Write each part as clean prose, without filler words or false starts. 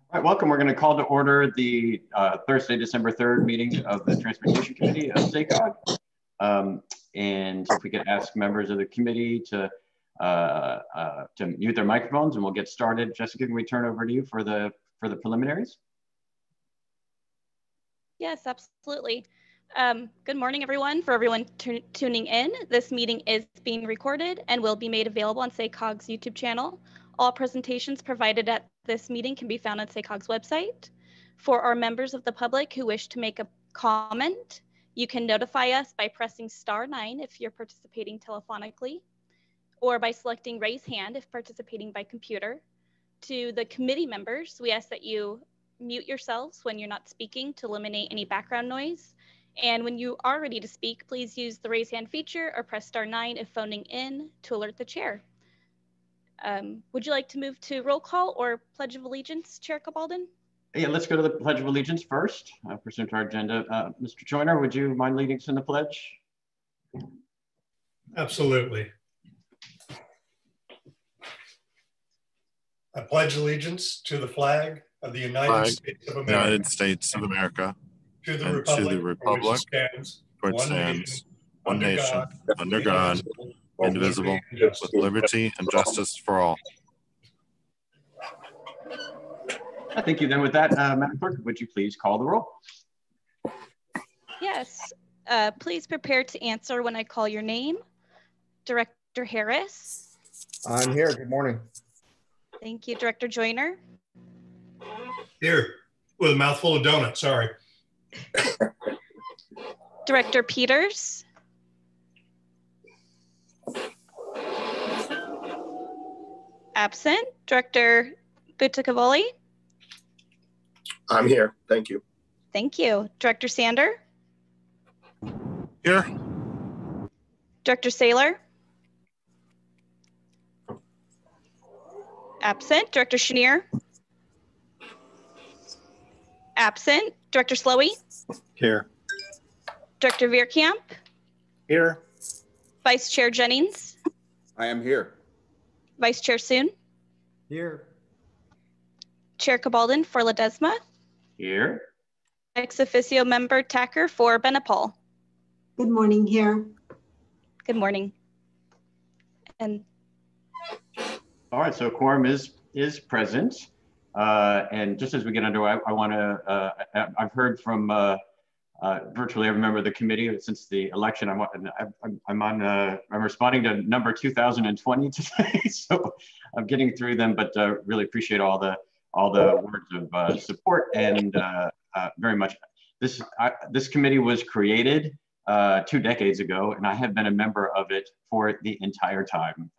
All right, welcome. We're going to call to order the Thursday, December 3rd meeting of the Transportation Committee of SACOG. And if we could ask members of the committee to mute their microphones, and we'll get started. Jessica, can we turn over to you for the preliminaries? Yes, absolutely. Good morning, everyone. For everyone tuning in, this meeting is being recorded and will be made available on SACOG's YouTube channel. All presentations provided at this meeting can be found on SACOG's website. For our members of the public who wish to make a comment, you can notify us by pressing *9 if you're participating telephonically, or by selecting raise hand if participating by computer. To the committee members, we ask that you mute yourselves when you're not speaking to eliminate any background noise. And when you are ready to speak, please use the raise hand feature or press *9 if phoning in to alert the chair. Would you like to move to roll call or Pledge of Allegiance, Chair Cabaldon? Yeah, let's go to the Pledge of Allegiance first, pursuant to our agenda. Mr. Joyner, would you mind leading us in the pledge? Absolutely. I pledge allegiance to the flag of the United States of America, to the republic for which it stands, one nation, under God, indivisible, with liberty and justice for all. Thank you. Then with that, Madam Clerk, would you please call the roll? Yes. Please prepare to answer when I call your name. Director Harris. I'm here. Good morning. Thank you. Director Joyner. Here, with a mouthful of donuts, sorry. Director Peters. Absent. Director Butakavoli. I'm here. Thank you. Thank you. Director Sander. Here. Director Saylor. Absent. Director Chenier. Absent. Director Slowey. Here. Director Veerkamp. Here. Vice Chair Jennings. I am here. Vice Chair Soon. Here. Chair Cabaldon for Ledesma. Here. Ex officio member Tacker for Benapole. Good morning, here. Good morning. And all right, so quorum is present. And just as we get underway, I want to, I've heard from virtually every member of the committee since the election. I'm responding to number 2020 today, so I'm getting through them, but really appreciate all the words of support and very much. This committee was created 2 decades ago, and I have been a member of it for the entire time.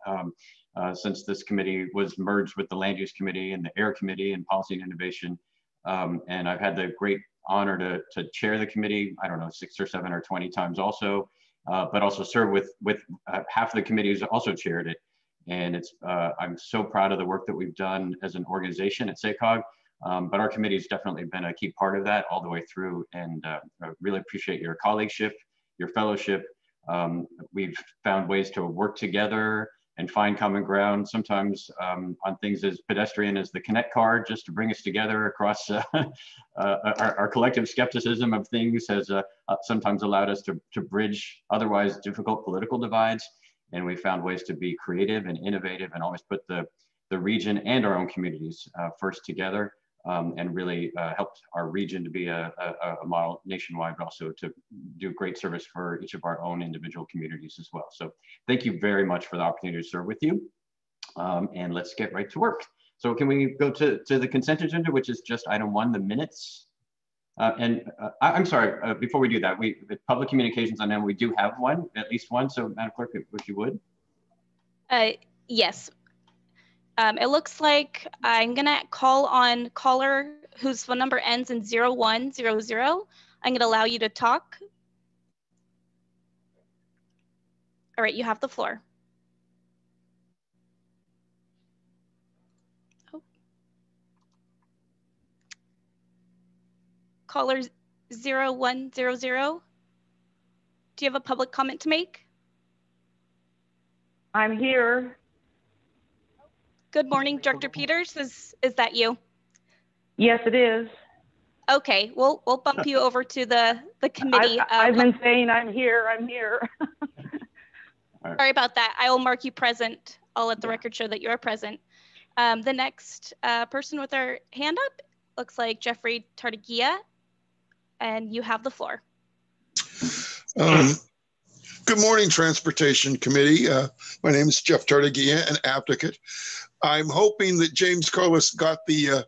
Since this committee was merged with the Land Use Committee and the Air Committee and Policy and Innovation. And I've had the great honor to chair the committee, I don't know, 6 or 7 or 20 times also, but also serve with half of the committee who's also chaired it. And it's I'm so proud of the work that we've done as an organization at SACOG, but our committee has definitely been a key part of that all the way through, and I really appreciate your colleagueship, your fellowship. We've found ways to work together and find common ground, sometimes on things as pedestrian as the Connect card, just to bring us together across our collective skepticism of things has sometimes allowed us to bridge otherwise difficult political divides. And we found ways to be creative and innovative and always put the region and our own communities first together, and really helped our region to be a model nationwide, but also to do great service for each of our own individual communities as well. So thank you very much for the opportunity to serve with you. And let's get right to work. So can we go to the consent agenda, which is just item 1, the minutes. I'm sorry, before we do that, with public communications on them, we do have one, at least one. So Madam Clerk, if you would. Yes. It looks like I'm gonna call on caller whose phone number ends in 0100. I'm gonna allow you to talk. All right, you have the floor. Oh. Caller 0100. Do you have a public comment to make? I'm here. Good morning, Director Peters. Is that you? Yes, it is. Okay, we'll bump you over to the committee. I've been saying I'm here. I'm here. Sorry about that. I will mark you present. I'll let the record show that you are present. The next person with their hand up looks like Jeffery Tardaguila, and you have the floor. Good morning, Transportation Committee. My name is Jeff Tardaguila, an advocate. I'm hoping that James Carlos got the,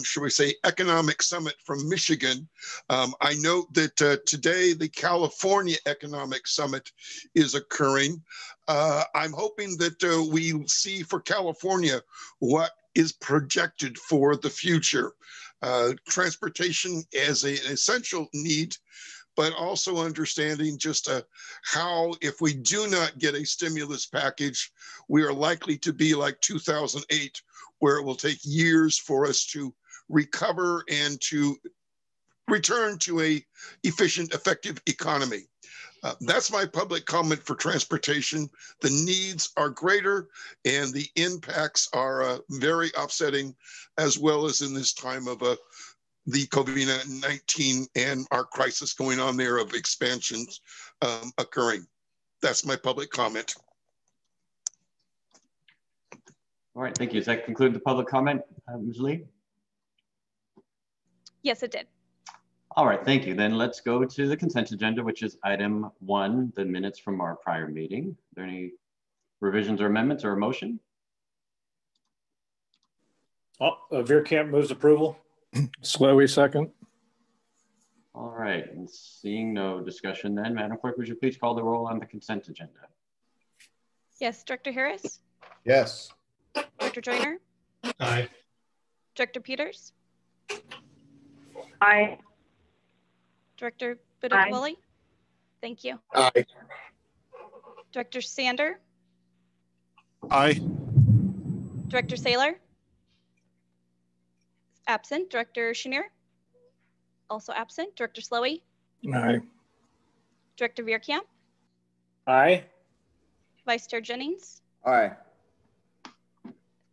shall we say, Economic Summit from Michigan. I note that today the California Economic Summit is occurring. I'm hoping that we see for California what is projected for the future. Transportation as an essential need, but also understanding just how, if we do not get a stimulus package, we are likely to be like 2008, where it will take years for us to recover and to return to a efficient, effective economy. That's my public comment for transportation. The needs are greater and the impacts are very upsetting, as well as in this time of the COVID-19 and our crisis going on there of expansions occurring. That's my public comment. All right, thank you. Does that conclude the public comment, Ms. Lee? Yes, it did. All right, thank you. Then let's go to the consent agenda, which is item 1, the minutes from our prior meeting. Are there any revisions or amendments or a motion? Veerkamp moves approval. Slowey second. All right, and seeing no discussion then, Madam Clerk, would you please call the roll on the consent agenda? Yes, Director Harris? Yes. Director Joyner? Aye. Director Peters? Aye. Director Budakawali? Thank you. Aye. Director Sander? Aye. Director Saylor? Absent. Director Chenier? Also absent. Director Slowey? Aye. Director Veerkamp? Aye. Vice Chair Jennings? Aye.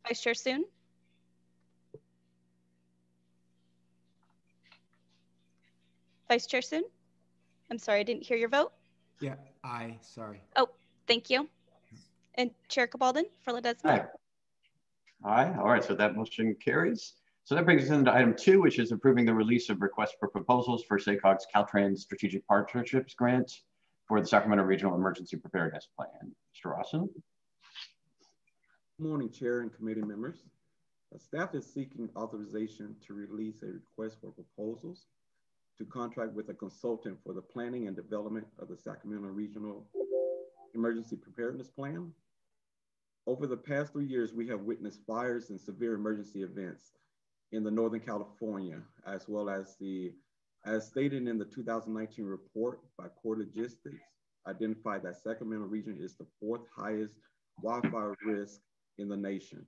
Vice Chair Soon? Vice Chair Soon? I'm sorry, I didn't hear your vote. Yeah, aye, sorry. Oh, thank you. And Chair Cabaldon for Ledesma? Aye. Aye, all right, so that motion carries. So that brings us into item 2, which is approving the release of requests for proposals for SACOG's Caltrans Strategic Partnerships Grant for the Sacramento Regional Emergency Preparedness Plan. Mr. Rawson. Good morning, Chair and committee members. Staff is seeking authorization to release a request for proposals to contract with a consultant for the planning and development of the Sacramento Regional Emergency Preparedness Plan. Over the past 3 years, we have witnessed fires and severe emergency events in the Northern California, as well as as stated in the 2019 report by Core Logistics, identified that Sacramento region is the 4th highest wildfire risk in the nation.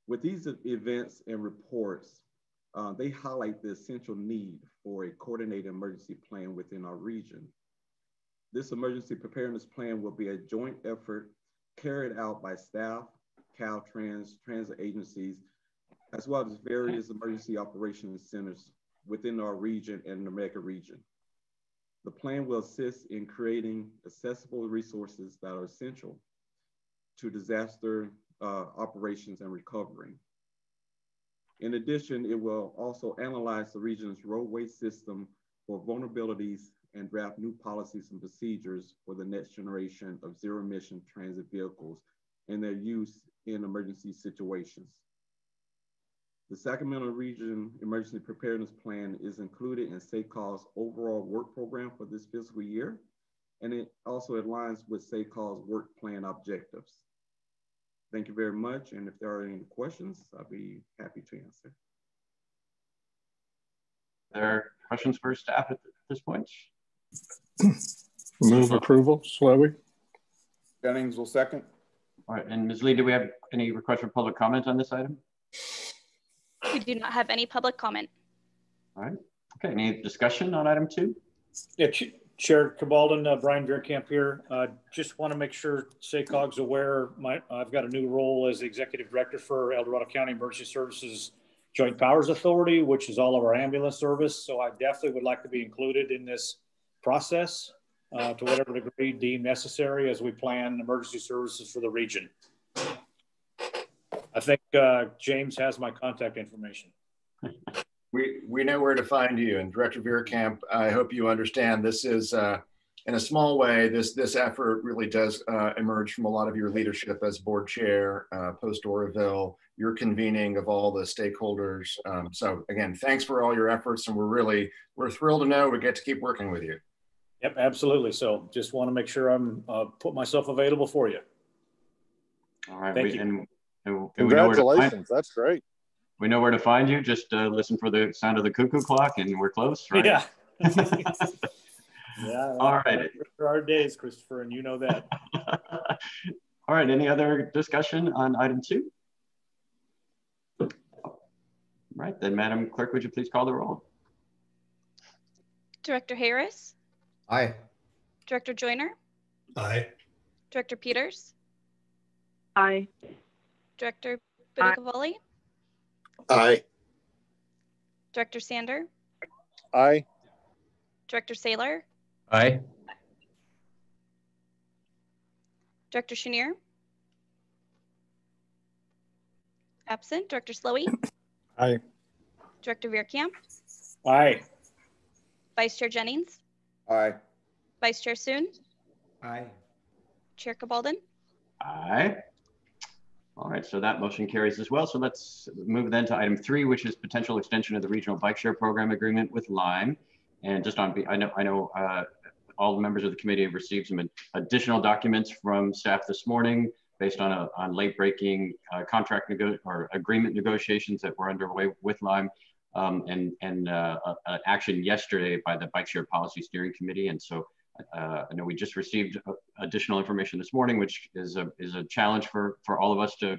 With these events and reports, they highlight the essential need for a coordinated emergency plan within our region. This emergency preparedness plan will be a joint effort carried out by staff, Caltrans, transit agencies, as well as various emergency operations centers within our region and the mega region. The plan will assist in creating accessible resources that are essential to disaster operations and recovery. In addition, it will also analyze the region's roadway system for vulnerabilities and draft new policies and procedures for the next generation of zero-emission transit vehicles and their use in emergency situations. The Sacramento Region Emergency Preparedness Plan is included in SACOG's overall work program for this fiscal year, and it also aligns with SACOG's work plan objectives. Thank you very much, and if there are any questions, I'll be happy to answer. Are there questions for staff at this point? Move approval, Slowey. Jennings will second. All right, and Ms. Lee, do we have any request for public comment on this item? We do not have any public comment. All right, okay, any discussion on item 2? Yeah, Chair Cabaldon, Brian Veerkamp here. Just want to make sure SACOG's aware, I've got a new role as the Executive Director for El Dorado County Emergency Services Joint Powers Authority, which is all of our ambulance service. So I definitely would like to be included in this process to whatever degree deemed necessary as we plan emergency services for the region. I think James has my contact information. We know where to find you. And Director Veerkamp, I hope you understand this is, in a small way, this effort really does emerge from a lot of your leadership as board chair, post-Oroville, your convening of all the stakeholders. So again, thanks for all your efforts. And we're thrilled to know we get to keep working with you. Yep, absolutely. So just want to make sure I'm put myself available for you. All right. Thank you. And Congratulations. That's great. We know where to find you. Just listen for the sound of the cuckoo clock and we're close, right? Yeah. Yeah. All right. There are days, Christopher, and you know that. All right. Any other discussion on item 2? All right. Then, Madam Clerk, would you please call the roll? Director Harris? Aye. Director Joyner? Aye. Director Peters? Aye. Director Budicavoli? Aye. Director Sander? Aye. Director Saylor? Aye. Director Chenier? Absent. Director Slowey? Aye. Director Veerkamp? Aye. Vice Chair Jennings? Aye. Vice Chair Soon? Aye. Chair Cabaldon? Aye. All right, so that motion carries as well. So let's move then to item 3, which is potential extension of the regional bike share program agreement with Lime. And just on, I know all the members of the committee have received some additional documents from staff this morning based on late breaking contract agreement negotiations that were underway with Lime and action yesterday by the Bike Share Policy Steering Committee. And so I know we just received additional information this morning, which is a challenge for all of us to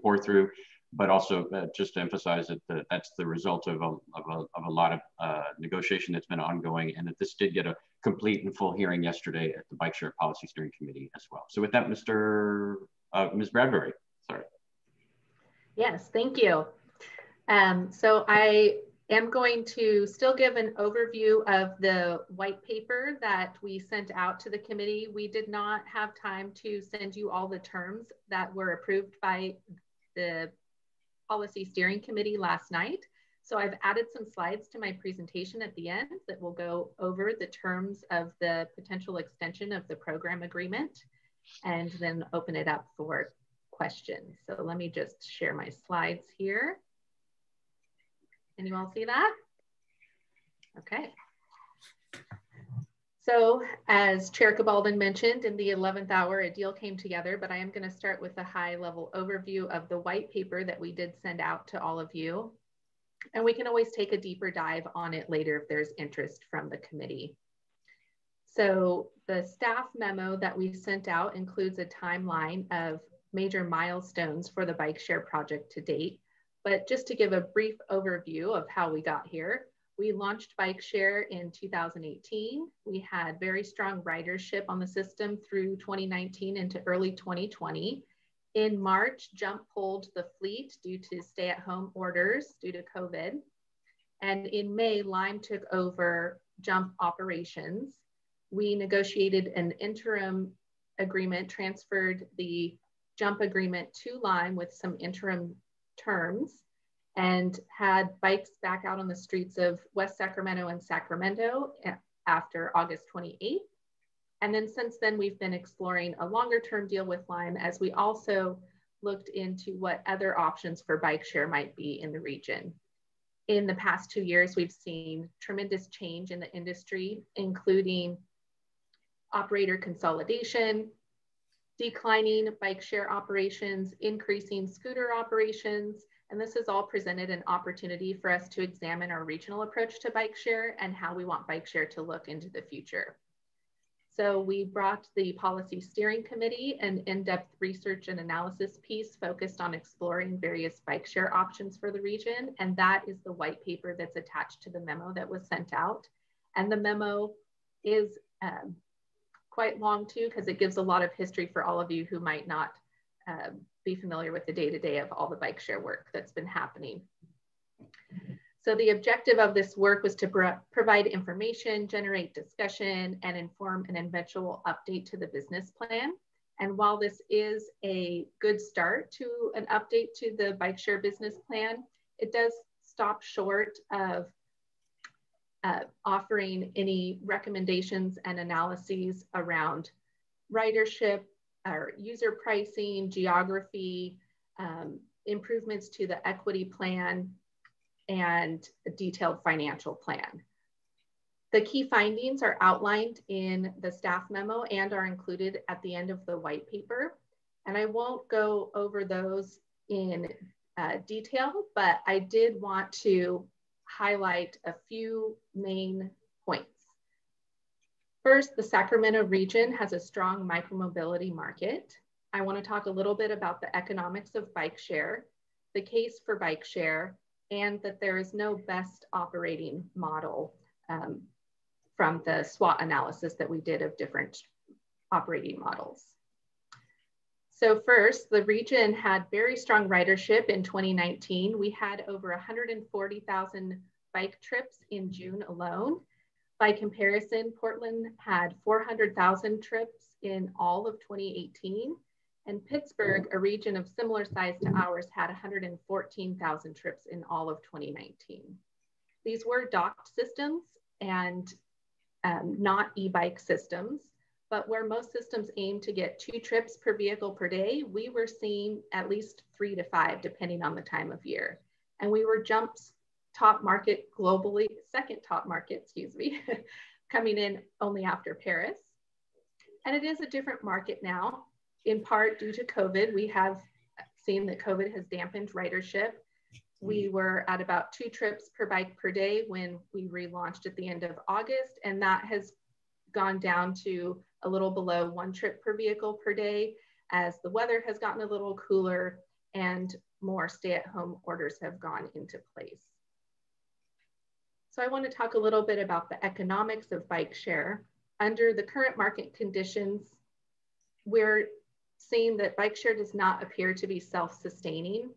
pour through, but also just to emphasize that that's the result of a lot of negotiation that's been ongoing, and that this did get a complete and full hearing yesterday at the Bike Share Policy Steering Committee as well. So with that, Ms. Bradbury, sorry. Yes, thank you. So I am going to still give an overview of the white paper that we sent out to the committee. We did not have time to send you all the terms that were approved by the Policy Steering Committee last night. So I've added some slides to my presentation at the end that will go over the terms of the potential extension of the program agreement and then open it up for questions. So let me just share my slides here. Can you all see that? Okay. So as Chair Cabaldon mentioned, in the 11th hour, a deal came together, but I am going to start with a high level overview of the white paper that we did send out to all of you. And we can always take a deeper dive on it later if there's interest from the committee. So the staff memo that we sent out includes a timeline of major milestones for the bike share project to date. But just to give a brief overview of how we got here, we launched bike share in 2018. We had very strong ridership on the system through 2019 into early 2020. In March, Jump pulled the fleet due to stay-at-home orders due to COVID. And in May, Lime took over Jump operations. We negotiated an interim agreement, transferred the Jump agreement to Lime with some interim terms, and had bikes back out on the streets of West Sacramento and Sacramento after August 28th. And then since then, we've been exploring a longer term deal with Lime as we also looked into what other options for bike share might be in the region. In the past 2 years, we've seen tremendous change in the industry, including operator consolidation, declining bike share operations, increasing scooter operations, and this has all presented an opportunity for us to examine our regional approach to bike share and how we want bike share to look into the future. So we brought the Policy Steering Committee an in-depth research and analysis piece focused on exploring various bike share options for the region, and that is the white paper that's attached to the memo that was sent out. And the memo is quite long too, because it gives a lot of history for all of you who might not be familiar with the day-to-day of all the bike share work that's been happening. So the objective of this work was to provide information, generate discussion, and inform an eventual update to the business plan. And while this is a good start to an update to the bike share business plan, it does stop short of offering any recommendations and analyses around ridership or user pricing, geography, improvements to the equity plan, and a detailed financial plan. The key findings are outlined in the staff memo and are included at the end of the white paper. And I won't go over those in detail, but I did want to highlight a few main points. First, the Sacramento region has a strong micromobility market. I want to talk a little bit about the economics of bike share, the case for bike share, and that there is no best operating model from the SWOT analysis that we did of different operating models. So first, the region had very strong ridership in 2019. We had over 140,000 bike trips in June alone. By comparison, Portland had 400,000 trips in all of 2018. And Pittsburgh, a region of similar size to ours, had 114,000 trips in all of 2019. These were docked systems and not e-bike systems, but where most systems aim to get 2 trips per vehicle per day, we were seeing at least 3 to 5, depending on the time of year. And we were Jump's top market globally, second top market, excuse me, coming in only after Paris. And it is a different market now. In part due to COVID, we have seen that COVID has dampened ridership. We were at about 2 trips per bike per day when we relaunched at the end of August, and that has gone down to a little below 1 trip per vehicle per day as the weather has gotten a little cooler and more stay-at-home orders have gone into place. So I want to talk a little bit about the economics of bike share. Under the current market conditions, we're seeing that bike share does not appear to be self-sustaining.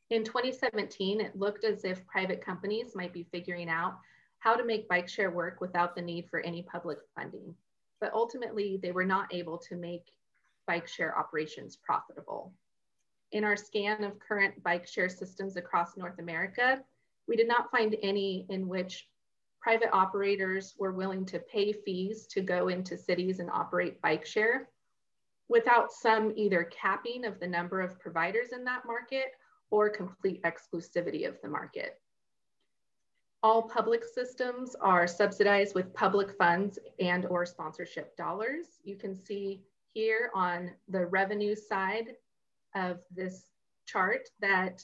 In 2017, it looked as if private companies might be figuring out how to make bike share work without the need for any public funding. But ultimately, they were not able to make bike share operations profitable. In our scan of current bike share systems across North America, we did not find any in which private operators were willing to pay fees to go into cities and operate bike share without some either capping of the number of providers in that market or complete exclusivity of the market. All public systems are subsidized with public funds and or sponsorship dollars. You can see here on the revenue side of this chart that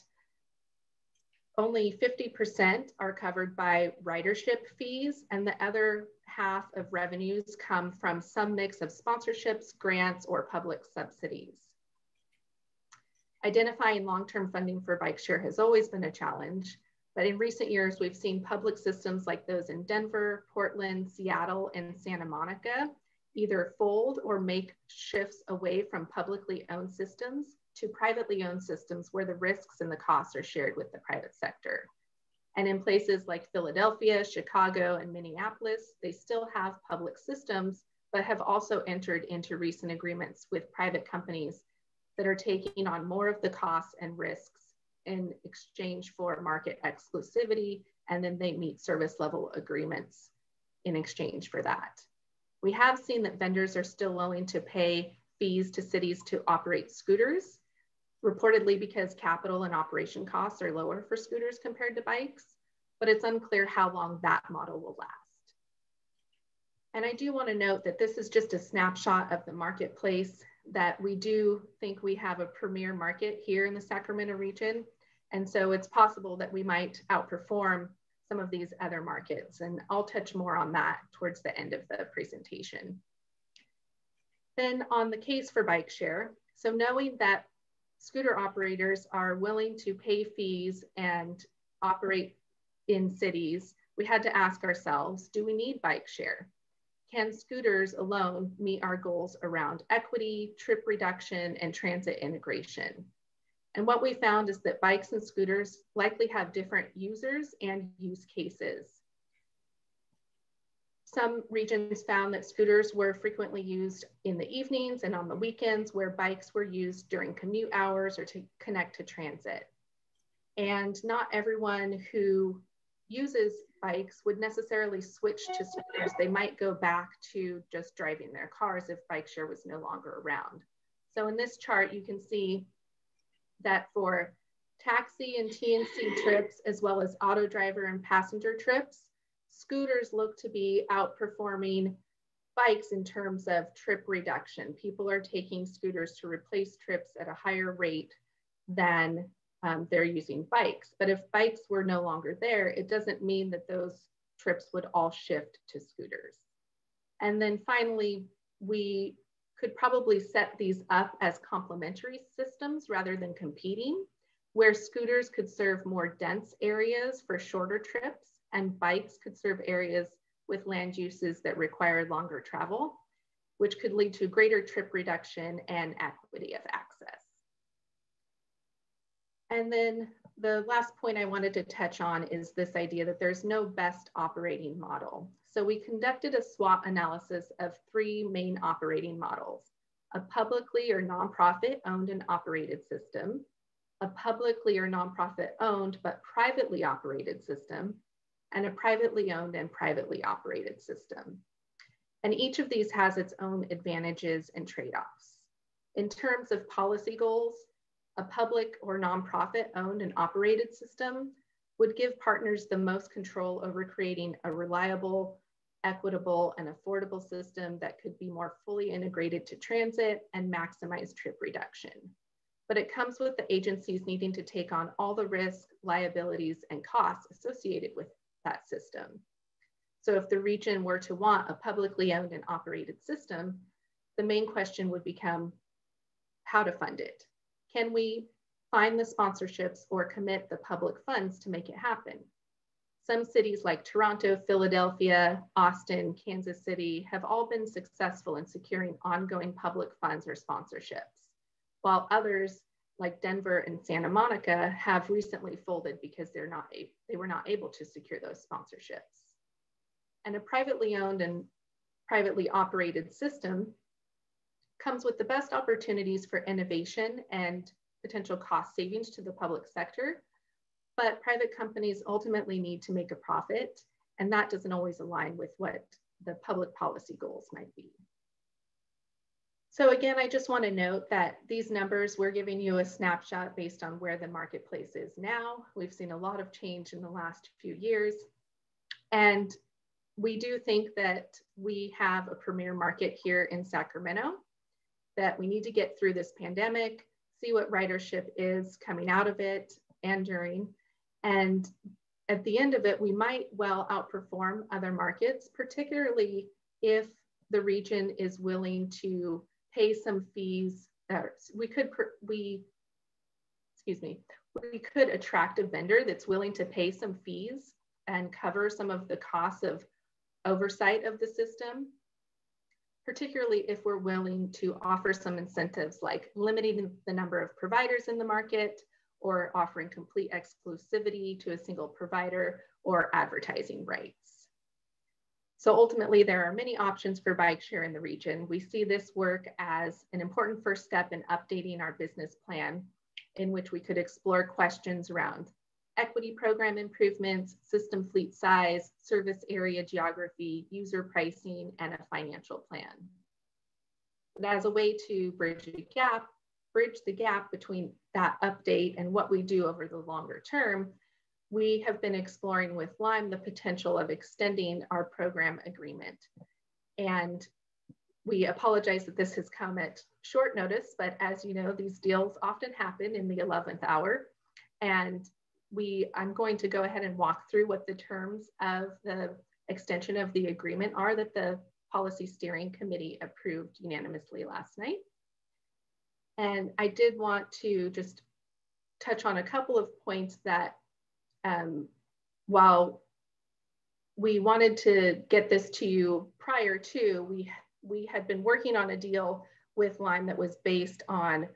only 50% are covered by ridership fees, and the other half of revenues come from some mix of sponsorships, grants, or public subsidies. Identifying long-term funding for bike share has always been a challenge, but in recent years, we've seen public systems like those in Denver, Portland, Seattle, and Santa Monica either fold or make shifts away from publicly owned systems to privately owned systems where the risks and the costs are shared with the private sector. And in places like Philadelphia, Chicago, and Minneapolis, they still have public systems, but have also entered into recent agreements with private companies that are taking on more of the costs and risks in exchange for market exclusivity, and then they meet service level agreements in exchange for that. We have seen that vendors are still willing to pay fees to cities to operate scooters, reportedly because capital and operation costs are lower for scooters compared to bikes, but it's unclear how long that model will last. And I do want to note that this is just a snapshot of the marketplace, that we do think we have a premier market here in the Sacramento region. And so it's possible that we might outperform some of these other markets. And I'll touch more on that towards the end of the presentation. Then on the case for bike share, so knowing that scooter operators are willing to pay fees and operate in cities, we had to ask ourselves, do we need bike share? Can scooters alone meet our goals around equity, trip reduction, and transit integration? And what we found is that bikes and scooters likely have different users and use cases. Some regions found that scooters were frequently used in the evenings and on the weekends, where bikes were used during commute hours or to connect to transit. And not everyone who uses bikes would necessarily switch to scooters. They might go back to just driving their cars if bike share was no longer around. So in this chart, you can see that for taxi and TNC trips, as well as auto driver and passenger trips, scooters look to be outperforming bikes in terms of trip reduction. People are taking scooters to replace trips at a higher rate than they're using bikes. But if bikes were no longer there, it doesn't mean that those trips would all shift to scooters. And then finally, we could probably set these up as complementary systems rather than competing, where scooters could serve more dense areas for shorter trips and bikes could serve areas with land uses that require longer travel, which could lead to greater trip reduction and equity of access. And then the last point I wanted to touch on is this idea that there's no best operating model. So we conducted a SWOT analysis of 3 main operating models: a publicly or nonprofit owned and operated system, a publicly or nonprofit owned but privately operated system, and a privately owned and privately operated system. And each of these has its own advantages and trade-offs. In terms of policy goals, a public or nonprofit owned and operated system would give partners the most control over creating a reliable, equitable, and affordable system that could be more fully integrated to transit and maximize trip reduction. But it comes with the agencies needing to take on all the risk, liabilities, and costs associated with that system. So if the region were to want a publicly owned and operated system, the main question would become how to fund it. Can we find the sponsorships or commit the public funds to make it happen? Some cities like Toronto, Philadelphia, Austin, Kansas City have all been successful in securing ongoing public funds or sponsorships, while others like Denver and Santa Monica have recently folded because they were not able to secure those sponsorships. And a privately owned and privately operated system comes with the best opportunities for innovation and potential cost savings to the public sector, but private companies ultimately need to make a profit, and that doesn't always align with what the public policy goals might be. So again, I just want to note that these numbers, we're giving you a snapshot based on where the marketplace is now. We've seen a lot of change in the last few years, and we do think that we have a premier market here in Sacramento, that we need to get through this pandemic, see what ridership is coming out of it and during. And at the end of it, we might well outperform other markets, particularly if the region is willing to pay some fees. We could attract a vendor that's willing to pay some fees and cover some of the costs of oversight of the system, particularly if we're willing to offer some incentives like limiting the number of providers in the market or offering complete exclusivity to a single provider or advertising rights. So ultimately, there are many options for bike share in the region. We see this work as an important first step in updating our business plan, in which we could explore questions around equity program improvements, system fleet size, service area geography, user pricing, and a financial plan. And as a way to bridge the gap between that update and what we do over the longer term, we have been exploring with Lime the potential of extending our program agreement. And we apologize that this has come at short notice, but as you know, these deals often happen in the 11th hour. And I'm going to go ahead and walk through what the terms of the extension of the agreement are that the Policy Steering Committee approved unanimously last night. And I did want to just touch on a couple of points that while we wanted to get this to you prior to, we had been working on a deal with Lime that was based on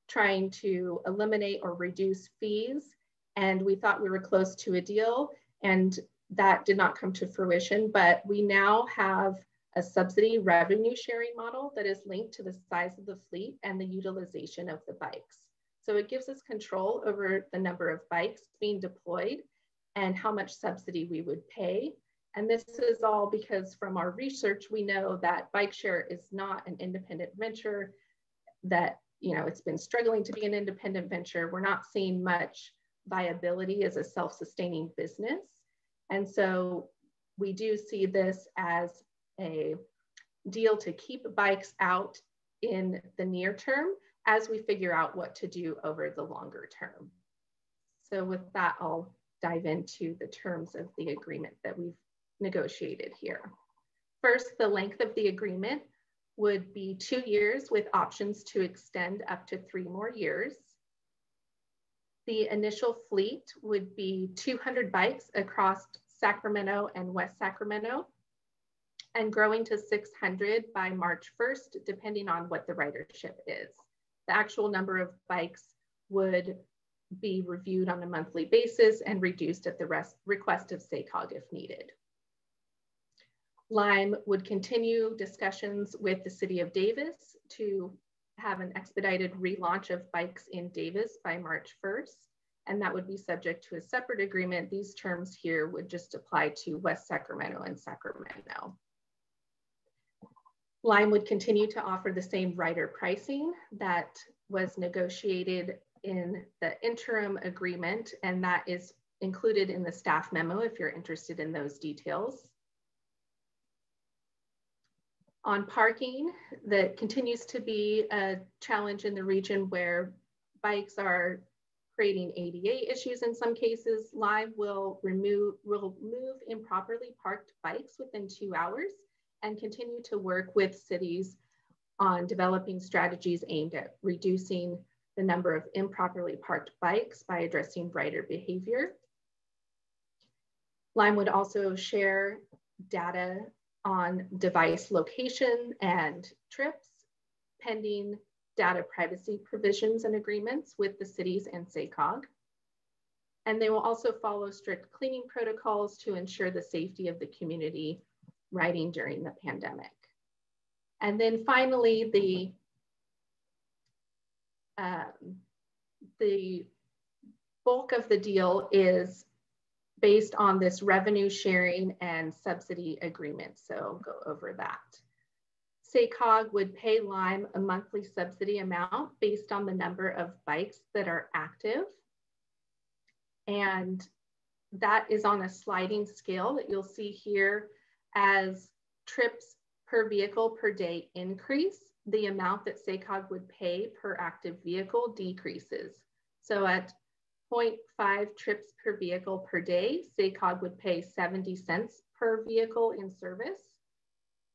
trying to eliminate or reduce fees. And we thought we were close to a deal, and that did not come to fruition, but we now have a subsidy revenue sharing model that is linked to the size of the fleet and the utilization of the bikes. So it gives us control over the number of bikes being deployed and how much subsidy we would pay. And this is all because from our research, we know that bike share is not an independent venture, that it's been struggling to be an independent venture. We're not seeing much viability as a self-sustaining business. And so we do see this as a deal to keep bikes out in the near term as we figure out what to do over the longer term. So with that, I'll dive into the terms of the agreement that we've negotiated here. First, the length of the agreement would be 2 years with options to extend up to 3 more years. The initial fleet would be 200 bikes across Sacramento and West Sacramento, and growing to 600 by March 1st, depending on what the ridership is. The actual number of bikes would be reviewed on a monthly basis and reduced at the request of SACOG if needed. Lime would continue discussions with the City of Davis to have an expedited relaunch of bikes in Davis by March 1st, and that would be subject to a separate agreement. These terms here would just apply to West Sacramento and Sacramento. Lime would continue to offer the same rider pricing that was negotiated in the interim agreement, and that is included in the staff memo if you're interested in those details. On parking, that continues to be a challenge in the region where bikes are creating ADA issues in some cases. Lime will move improperly parked bikes within 2 hours and continue to work with cities on developing strategies aimed at reducing the number of improperly parked bikes by addressing rider behavior. Lime would also share data on device location and trips, pending data privacy provisions and agreements with the cities and SACOG. And they will also follow strict cleaning protocols to ensure the safety of the community riding during the pandemic. And then finally, the bulk of the deal is based on this revenue sharing and subsidy agreement. So I'll go over that. SACOG would pay Lime a monthly subsidy amount based on the number of bikes that are active. And that is on a sliding scale that you'll see here. As trips per vehicle per day increase, the amount that SACOG would pay per active vehicle decreases. So at 0.5 trips per vehicle per day, SACOG would pay 70 cents per vehicle in service.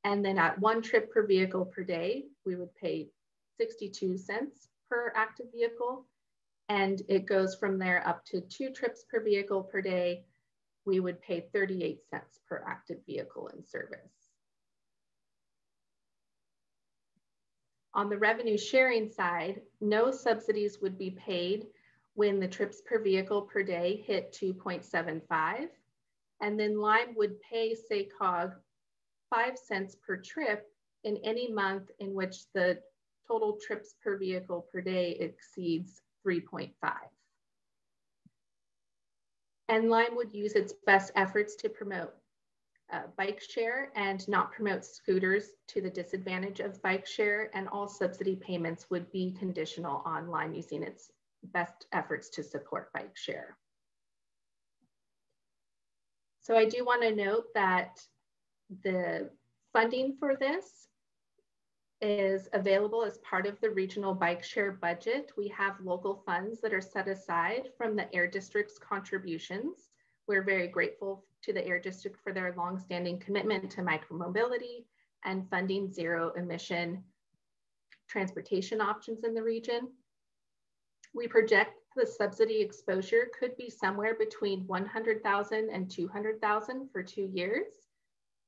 And then at 1 trip per vehicle per day, we would pay 62 cents per active vehicle. And it goes from there up to 2 trips per vehicle per day, we would pay 38 cents per active vehicle in service. On the revenue sharing side, no subsidies would be paid when the trips per vehicle per day hit 2.75. And then Lime would pay SACOG 5 cents per trip in any month in which the total trips per vehicle per day exceeds 3.5. And Lime would use its best efforts to promote bike share and not promote scooters to the disadvantage of bike share, and all subsidy payments would be conditional on Lime using its best efforts to support bike share. So I do want to note that the funding for this is available as part of the regional bike share budget. We have local funds that are set aside from the Air District's contributions. We're very grateful to the Air District for their longstanding commitment to micromobility and funding zero emission transportation options in the region. We project the subsidy exposure could be somewhere between 100,000 and 200,000 for 2 years.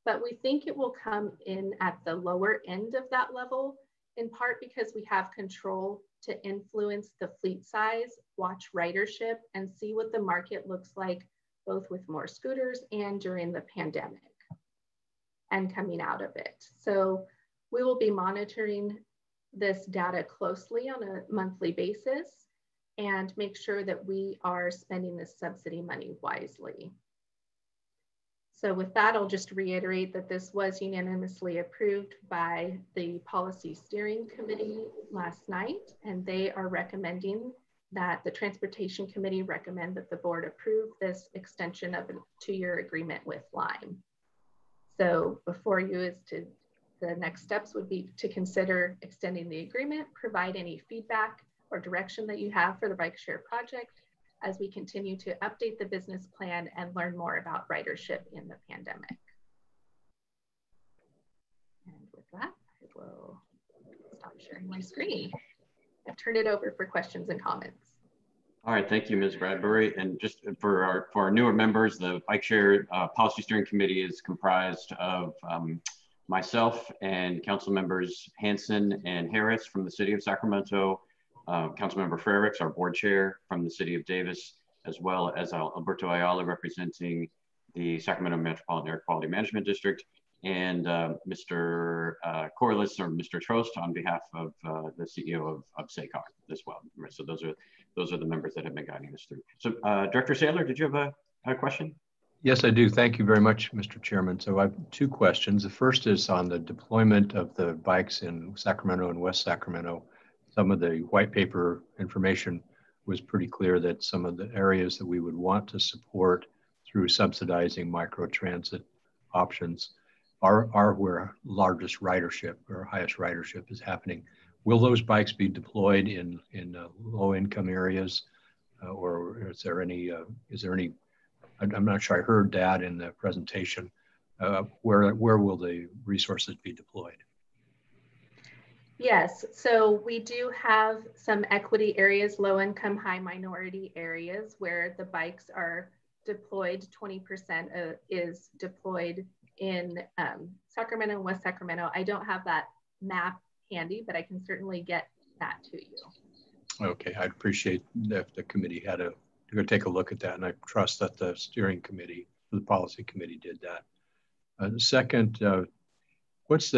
But we think it will come in at the lower end of that level, in part because we have control to influence the fleet size, watch ridership, and see what the market looks like, both with more scooters and during the pandemic and coming out of it. So we will be monitoring this data closely on a monthly basis and make sure that we are spending this subsidy money wisely. So with that, I'll just reiterate that this was unanimously approved by the Policy Steering Committee last night, and they are recommending that the Transportation Committee recommend that the board approve this extension of a 2-year agreement with Lime. So before you is to, the next steps would be to consider extending the agreement, provide any feedback or direction that you have for the bike share project as we continue to update the business plan and learn more about ridership in the pandemic. And with that, I will stop sharing my screen. I've turned it over for questions and comments. All right, thank you, Ms. Bradbury. And just for our newer members, the Bike Share Policy Steering Committee is comprised of myself and council members Hanson and Harris from the city of Sacramento, Councilmember Frericks, our board chair from the city of Davis, as well as Alberto Ayala representing the Sacramento Metropolitan Air Quality Management District, and Mr. Corliss or Mr. Trost on behalf of the CEO of SACOG as well. So those are the members that have been guiding us through. So Director Saylor, did you have a question? Yes, I do. Thank you very much, Mr. Chairman. So I have 2 questions. The first is on the deployment of the bikes in Sacramento and West Sacramento. Some of the white paper information was pretty clear that some of the areas that we would want to support through subsidizing microtransit options are where largest ridership or highest ridership is happening. Will those bikes be deployed in low-income areas, or is there any? I'm not sure I heard that in the presentation. Where will the resources be deployed? Yes, so we do have some equity areas, low-income, high minority areas where the bikes are deployed. 20% is deployed in Sacramento and West Sacramento. I don't have that map handy, but I can certainly get that to you. Okay, I'd appreciate if the committee had to go take a look at that, and I trust that the steering committee, the policy committee, did that. Second, what's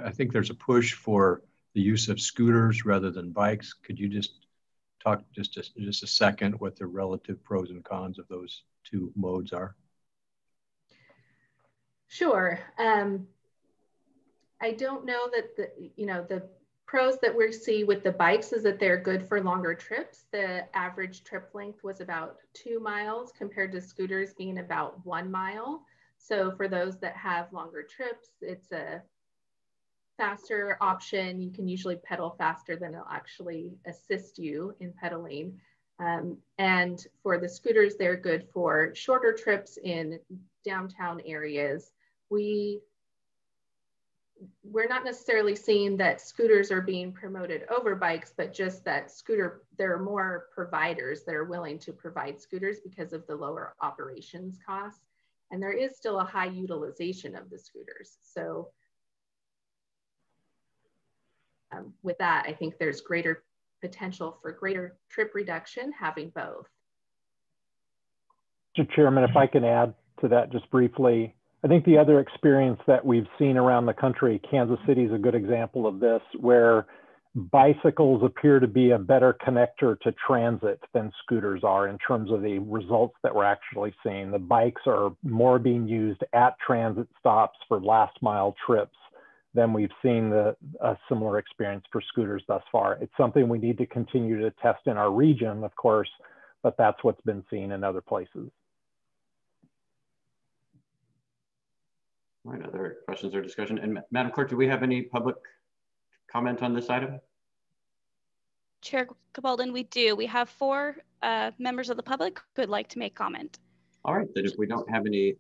I think there's a push for the use of scooters rather than bikes. Could you just talk just a second what the relative pros and cons of those 2 modes are? Sure. I don't know that the pros that we see with the bikes is that they're good for longer trips. The average trip length was about 2 miles compared to scooters being about 1 mile. So for those that have longer trips, it's a faster option. You can usually pedal faster than it'll actually assist you in pedaling. And for the scooters, they're good for shorter trips in downtown areas. We're not necessarily seeing that scooters are being promoted over bikes, but just that there are more providers that are willing to provide scooters because of the lower operations costs. And there is still a high utilization of the scooters. So with that, I think there's greater potential for greater trip reduction having both. Mr. Chairman, if I can add to that just briefly, I think the other experience that we've seen around the country, Kansas City is a good example of this, where bicycles appear to be a better connector to transit than scooters are in terms of the results that we're actually seeing. The bikes are more being used at transit stops for last mile trips than we've seen a similar experience for scooters thus far. It's something we need to continue to test in our region, of course, but that's what's been seen in other places. All right, other questions or discussion? And Madam Clerk, do we have any public comment on this item? Chair Cabaldon, we do. We have 4 members of the public who would like to make comment. All right, then if we don't have any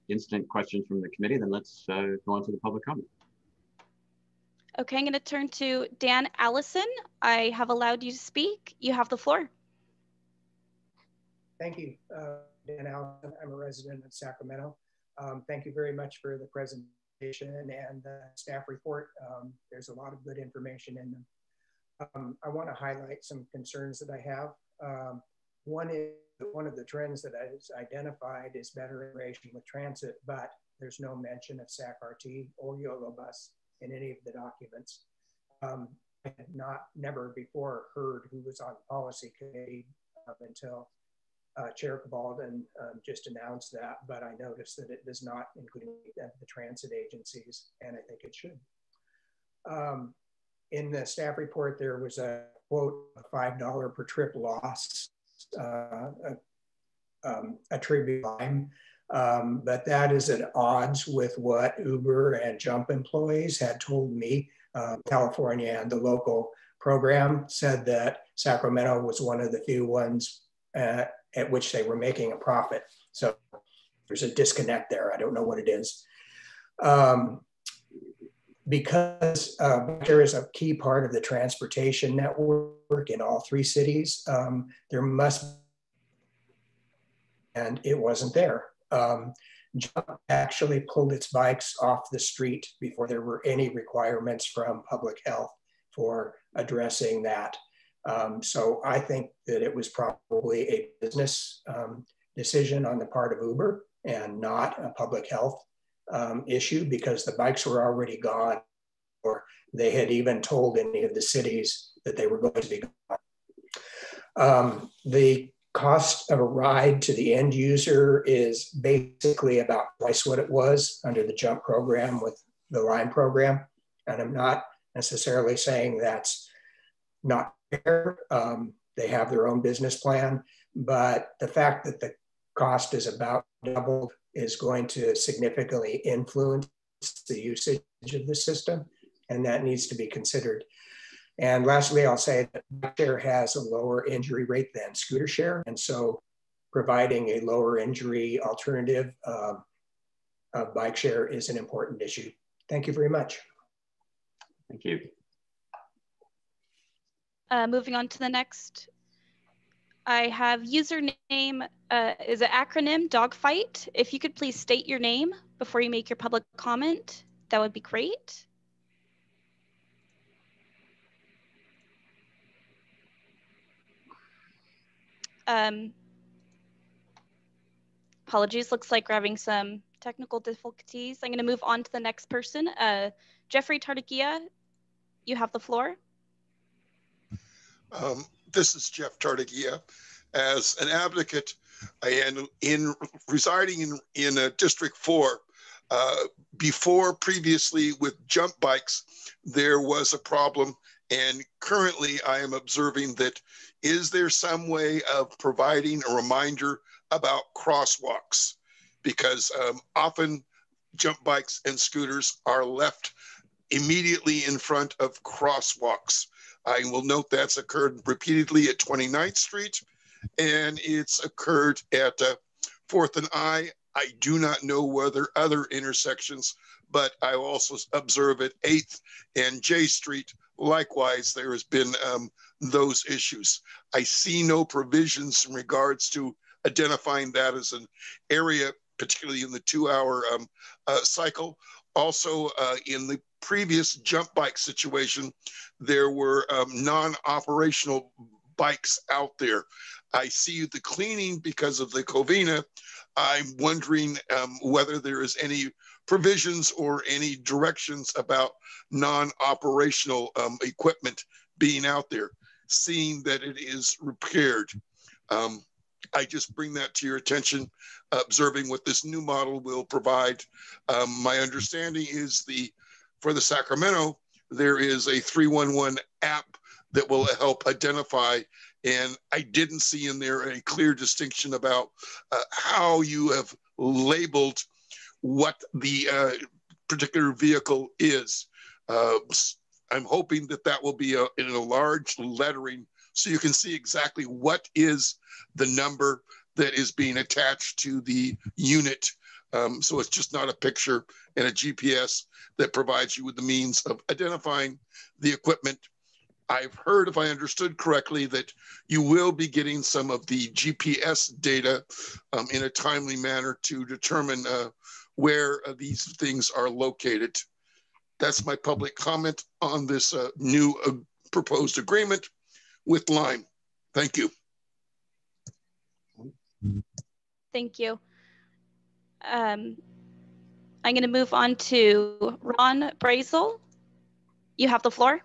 instant questions from the committee, then let's go on to the public comment. Okay, I'm going to turn to Dan Allison. I have allowed you to speak. You have the floor. Thank you, Dan Allison. I'm a resident of Sacramento. Thank you very much for the presentation and the staff report. There's a lot of good information in them. I want to highlight some concerns that I have. One of the trends that is identified is better integration with transit, but there's no mention of SAC-RT or YOLO bus in any of the documents. I had never before heard who was on the policy committee until Chair Cabaldon just announced that, but I noticed that it does not include the transit agencies, and I think it should. In the staff report, there was a quote, a $5 per trip loss attribute line, but that is at odds with what Uber and Jump employees had told me. California and the local program said that Sacramento was one of the few ones at which they were making a profit. So there's a disconnect there. I don't know what it is. Because there is a key part of the transportation network in all three cities, there must, and it wasn't there. Jump actually pulled its bikes off the street before there were any requirements from public health for addressing that. So I think that it was probably a business decision on the part of Uber and not a public health issue, because the bikes were already gone, or they had even told any of the cities that they were going to be gone. The cost of a ride to the end user is basically about twice what it was under the Jump program with the Lime program. And I'm not necessarily saying that's not fair. They have their own business plan, but the fact that the cost is about doubled is going to significantly influence the usage of the system, and that needs to be considered. And lastly, I'll say that bike share has a lower injury rate than scooter share, and so providing a lower injury alternative of bike share is an important issue. Thank you very much. Thank you. Moving on to the next. I have username is an acronym, DOGFITE. If you could please state your name before you make your public comment, that would be great. Apologies, looks like we're having some technical difficulties. I'm going to move on to the next person. Jeffery Tardaguila, you have the floor. This is Jeff Tardaguila. As an advocate and residing in District 4, before previously with jump bikes, there was a problem. And currently I am observing that, is there some way of providing a reminder about crosswalks? Because often jump bikes and scooters are left immediately in front of crosswalks. I will note that's occurred repeatedly at 29th Street, and it's occurred at 4th and I. I do not know whether other intersections, but I also observe at 8th and J Street. Likewise, there has been those issues. I see no provisions in regards to identifying that as an area, particularly in the 2-hour cycle. Also, in the previous jump bike situation, there were non-operational bikes out there. I see the cleaning because of the Covina. I'm wondering whether there is any provisions or any directions about non-operational equipment being out there, seeing that it is repaired. I just bring that to your attention, observing what this new model will provide. My understanding is for the Sacramento, there is a 311 app that will help identify, and I didn't see in there a clear distinction about how you have labeled what the particular vehicle is. I'm hoping that that will be in a large lettering so you can see exactly what is the number that is being attached to the unit. So it's just not a picture and a GPS that provides you with the means of identifying the equipment. I've heard, if I understood correctly, that you will be getting some of the GPS data in a timely manner to determine where these things are located. That's my public comment on this new proposed agreement with Lime. Thank you. Thank you. I'm going to move on to Ron Brasel. You have the floor.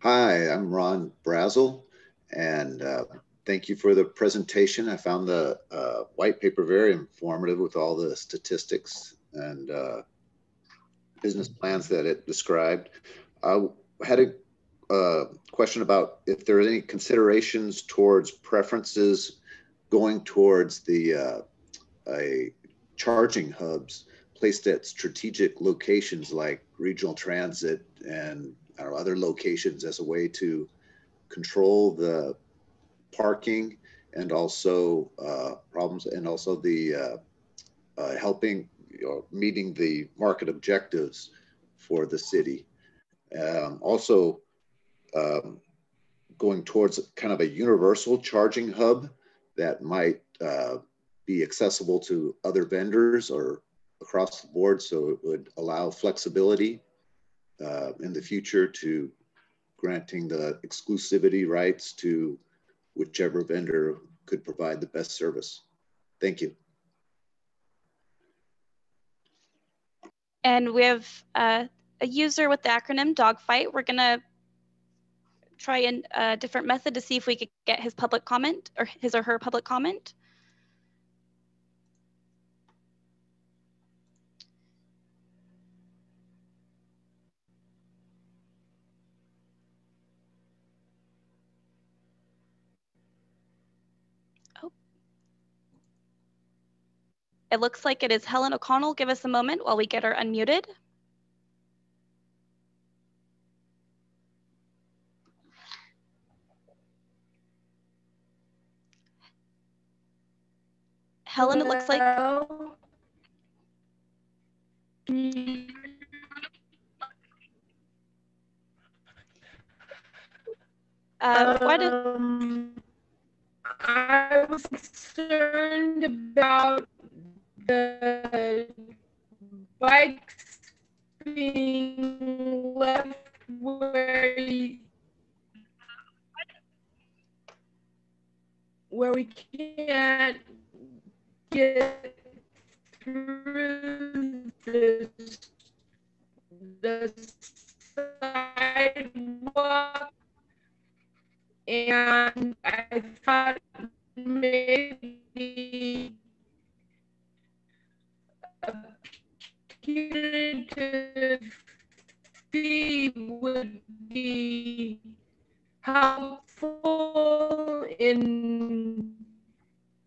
Hi, I'm Ron Brasel, and thank you for the presentation. I found the white paper very informative with all the statistics and business plans that it described. I had a question about if there are any considerations towards preferences going towards the charging hubs placed at strategic locations like regional transit and other locations as a way to control the parking and also problems, and also the helping, meeting the market objectives for the city. Also going towards kind of a universal charging hub that might be accessible to other vendors or across the board, so it would allow flexibility in the future to granting the exclusivity rights to whichever vendor could provide the best service. Thank you. And we have a user with the acronym DOGFITE. We're going to try a different method to see if we could get his public comment or his or her public comment. It looks like it is Helen O'Connell. Give us a moment while we get her unmuted. Helen, it looks like. I was concerned about the bikes being left where we can't get through the sidewalk, and I thought maybe a punitive fee would be helpful in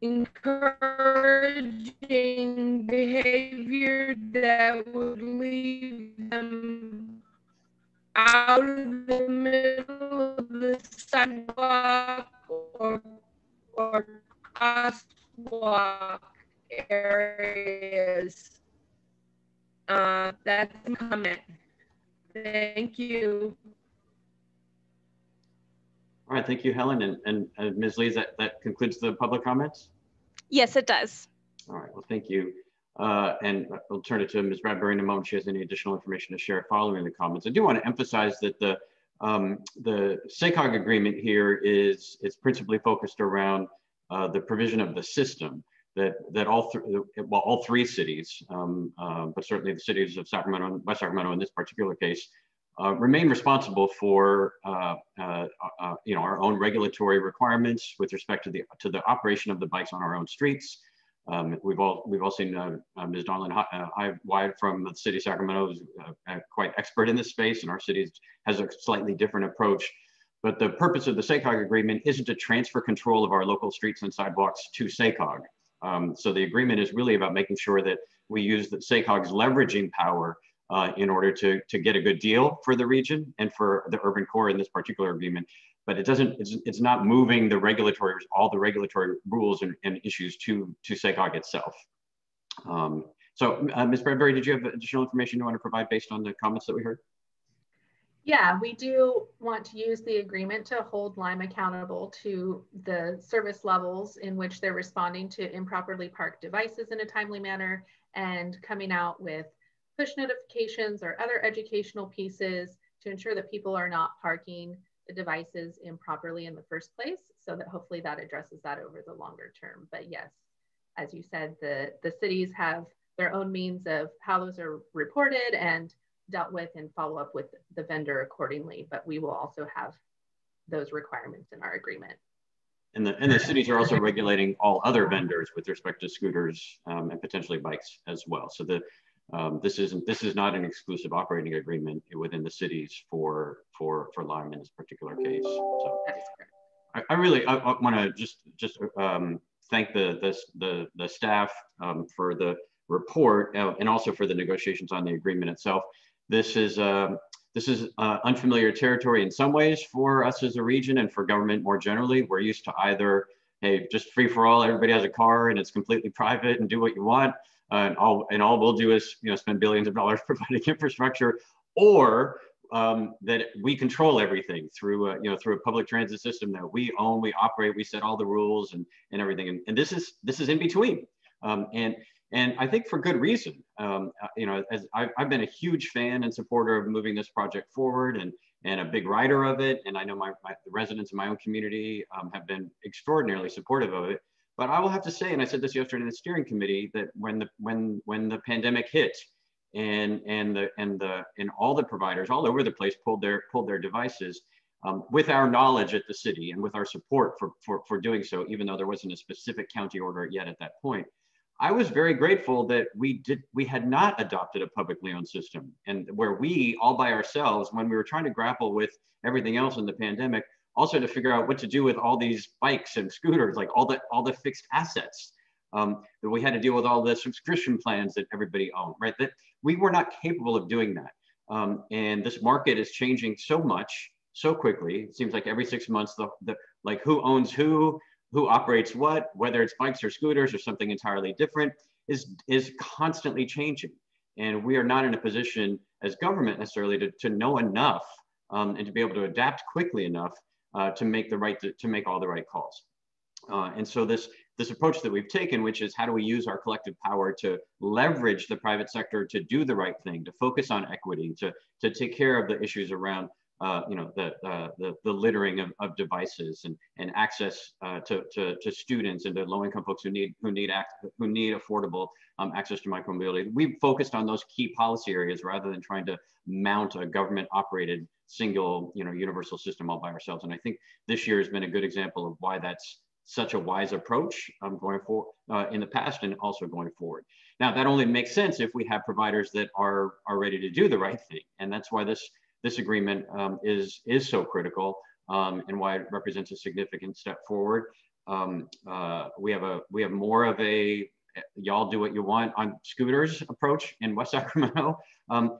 encouraging behavior that would leave them out of the middle of the sidewalk or crosswalk areas. That's a comment. Thank you. All right, thank you, Helen. And Ms. Lee, that concludes the public comments? Yes, it does. All right, well, thank you. And we'll turn it to Ms. Bradbury in a moment. She has any additional information to share following the comments. I do want to emphasize that the SACOG agreement here is principally focused around the provision of the system that all three cities, but certainly the cities of Sacramento and West Sacramento in this particular case, remain responsible for our own regulatory requirements with respect to the operation of the bikes on our own streets. We've all seen Ms. Darlin Hyde from the city of Sacramento, who's quite expert in this space, and our city has a slightly different approach. But the purpose of the SACOG agreement isn't to transfer control of our local streets and sidewalks to SACOG. So the agreement is really about making sure that we use the SACOG's leveraging power in order to get a good deal for the region and for the urban core in this particular agreement. But it's not moving all the regulatory rules and issues to SACOG itself. So Ms. Bradbury, did you have additional information you want to provide based on the comments that we heard? Yeah, we do want to use the agreement to hold Lime accountable to the service levels in which they're responding to improperly parked devices in a timely manner and coming out with push notifications or other educational pieces to ensure that people are not parking the devices improperly in the first place, so that hopefully that addresses that over the longer term. But yes, as you said, the cities have their own means of how those are reported and dealt with, and follow up with the vendor accordingly. But we will also have those requirements in our agreement. And the cities are also regulating all other vendors with respect to scooters and potentially bikes as well. So this is not an exclusive operating agreement within the cities for Lime in this particular case. So I really want to just thank the staff for the report and also for the negotiations on the agreement itself. This is unfamiliar territory in some ways for us as a region and for government more generally. We're used to either, hey, just free for all, everybody has a car and it's completely private and do what you want. And all we'll do is spend billions of dollars providing infrastructure, or that we control everything through through a public transit system that we own, we operate, we set all the rules and everything. And this is in between. And I think for good reason. As I've been a huge fan and supporter of moving this project forward and a big writer of it. And I know the residents in my own community have been extraordinarily supportive of it. But I will have to say, and I said this yesterday in the steering committee, that when the pandemic hit and all the providers all over the place pulled their devices, with our knowledge at the city and with our support for doing so, even though there wasn't a specific county order yet at that point, I was very grateful that we had not adopted a publicly owned system, and where we all by ourselves, when we were trying to grapple with everything else in the pandemic, also to figure out what to do with all these bikes and scooters, like all the fixed assets, that we had to deal with all the subscription plans that everybody owned, right? That we were not capable of doing that. And this market is changing so much, so quickly. It seems like every 6 months, like who owns who operates what, whether it's bikes or scooters or something entirely different, is constantly changing. And we are not in a position as government necessarily to know enough and to be able to adapt quickly enough to make all the right calls. And so this approach that we've taken, which is how do we use our collective power to leverage the private sector to do the right thing, to focus on equity, to take care of the issues around the littering of devices and access to students and to low-income folks who need affordable access to micromobility. We've focused on those key policy areas rather than trying to mount a government-operated single universal system all by ourselves. And I think this year has been a good example of why that's such a wise approach going forward in the past and also going forward. Now that only makes sense if we have providers that are ready to do the right thing, and that's why this agreement is so critical and why it represents a significant step forward. We have more of a y'all do what you want on scooters approach in West Sacramento,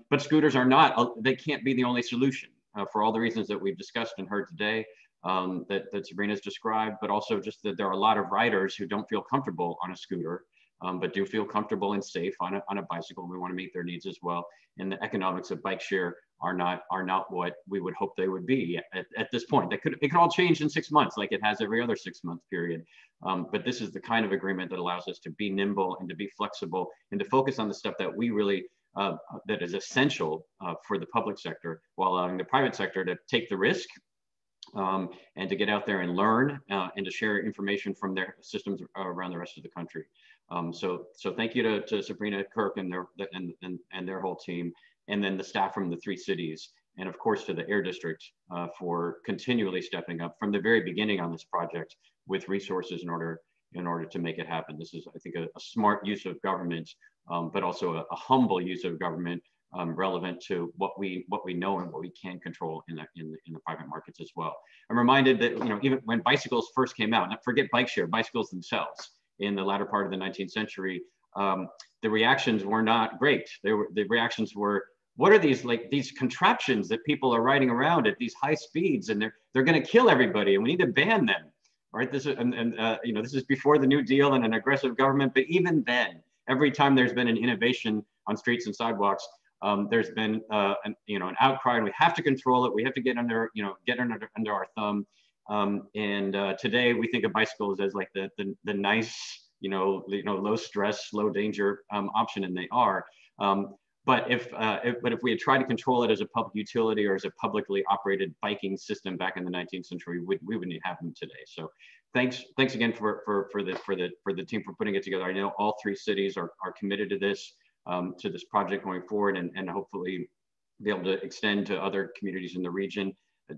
but scooters are not, they can't be the only solution for all the reasons that we've discussed and heard today, that Sabrina's described, but also just that there are a lot of riders who don't feel comfortable on a scooter, but do feel comfortable and safe on a bicycle. We want to meet their needs as well. And the economics of bike share are not what we would hope they would be at this point. It could all change in 6 months, like it has every other 6-month period. But this is the kind of agreement that allows us to be nimble and to be flexible and to focus on the stuff that we really that is essential for the public sector, while allowing the private sector to take the risk and to get out there and learn and to share information from their systems around the rest of the country. So thank you to Sabrina, Kirk, and their whole team, and then the staff from the 3 cities, and of course to the Air District for continually stepping up from the very beginning on this project with resources in order to make it happen. This is, I think, a smart use of government, but also a humble use of government, relevant to what we know and what we can control in the private markets as well. I'm reminded that even when bicycles first came out, not forget bike share, bicycles themselves in the latter part of the 19th century, the reactions were not great. The reactions were, what are these contraptions that people are riding around at these high speeds, and they're going to kill everybody, and we need to ban them. Right? This is this is before the New Deal and an aggressive government, but even then, every time there's been an innovation on streets and sidewalks, there's been an outcry, and we have to control it. We have to get under our thumb. Today we think of bicycles as like the nice, low stress, low danger option, and they are. but if we had tried to control it as a public utility or as a publicly operated biking system back in the 19th century, we wouldn't have them today. So thanks again for the team for putting it together. I know all three cities are committed to this project going forward, and hopefully be able to extend to other communities in the region.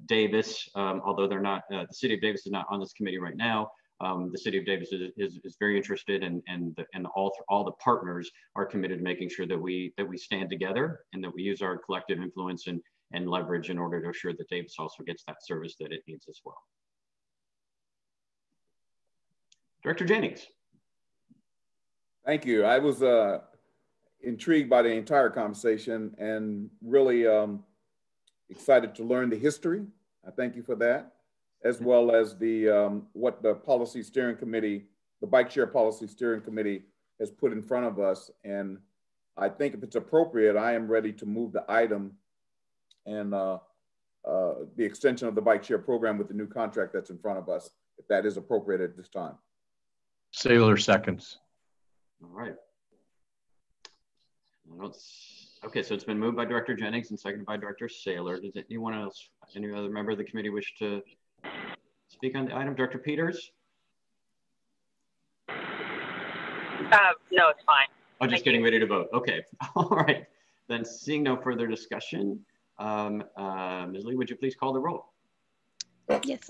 Davis, although they're not, the city of Davis is not on this committee right now. The city of Davis is very interested, and all the partners are committed to making sure that we stand together and that we use our collective influence and leverage in order to assure that Davis also gets that service that it needs as well. Director Jennings. Thank you. I was intrigued by the entire conversation and really excited to learn the history. I thank you for that, as well as the what the policy steering committee, the Bike Share Policy Steering Committee has put in front of us. And I think if it's appropriate, I am ready to move the item and the extension of the Bike Share program with the new contract that's in front of us, if that is appropriate at this time. Saylor seconds. All right. Okay, so it's been moved by Director Jennings and seconded by Director Saylor. Does anyone else, any other member of the committee wish to speak on the item? Director Peters? No, it's fine. Oh, just getting ready to vote. Okay. All right. Then seeing no further discussion, Ms. Lee, would you please call the roll? Yes.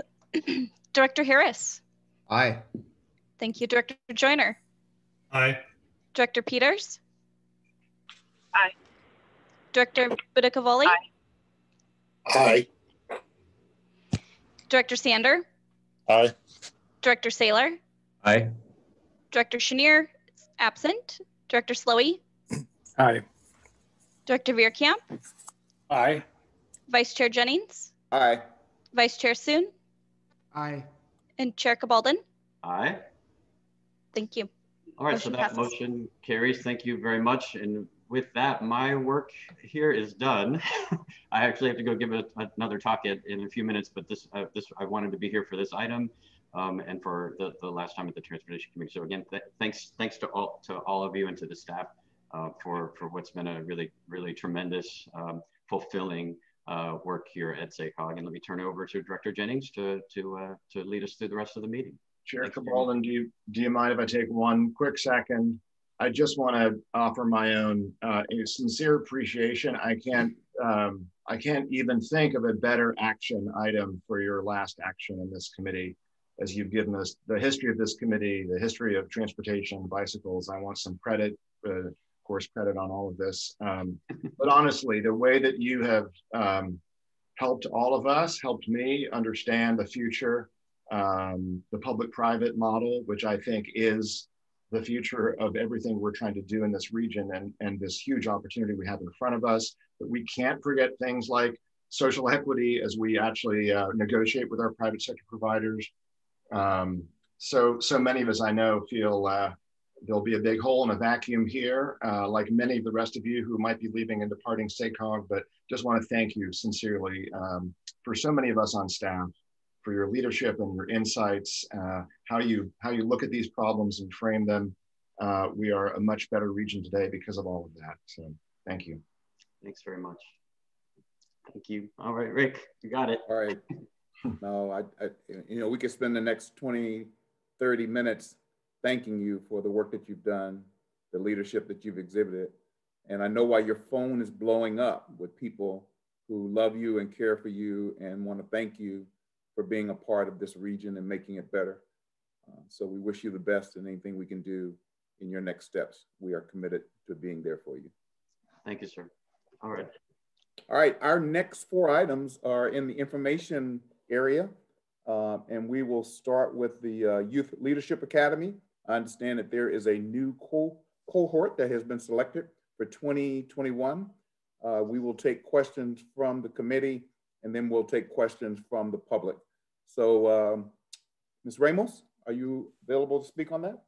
Director Harris? Aye. Thank you. Director Joyner? Aye. Director Peters? Aye. Director Budicavoli? Aye. Director Sander? Aye. Director Saylor? Aye. Director Chenier? Absent. Director Slowey? Aye. Director Veerkamp? Aye. Vice Chair Jennings? Aye. Vice Chair Soon? Aye. And Chair Cabaldon? Aye. Thank you. All right, so that motion carries. Thank you very much. And with that, my work here is done. I actually have to go give another talk in a few minutes, but I wanted to be here for this item and for the last time at the Transportation Committee. So again, thanks to all of you and to the staff for what's been a really tremendous, fulfilling work here at SACOG. And let me turn it over to Director Jennings to lead us through the rest of the meeting. Chair Cabaldon, do you mind if I take one quick second? I just want to offer my own sincere appreciation. I can't even think of a better action item for your last action in this committee, as you've given us the history of this committee, the history of transportation, bicycles. I want some credit, of course, credit on all of this. But honestly, the way that you have helped all of us, helped me understand the future, the public-private model, which I think is the future of everything we're trying to do in this region, and this huge opportunity we have in front of us. But we can't forget things like social equity as we actually negotiate with our private sector providers. So many of us I know feel there'll be a big hole in a vacuum here, like many of the rest of you who might be leaving and departing SACOG, but just want to thank you sincerely for so many of us on staff, for your leadership and your insights, how you look at these problems and frame them. We are a much better region today because of all of that. So thank you. Thanks very much. Thank you. All right, Rick, you got it. All right. No, we could spend the next 20, 30 minutes thanking you for the work that you've done, the leadership that you've exhibited. And I know why your phone is blowing up with people who love you and care for you and want to thank you for being a part of this region and making it better. So we wish you the best in anything we can do in your next steps. We are committed to being there for you. Thank you, sir. All right. All right, our next 4 items are in the information area. And we will start with the Youth Leadership Academy. I understand that there is a new cohort that has been selected for 2021. We will take questions from the committee, and then we'll take questions from the public. So Ms. Ramos, are you available to speak on that?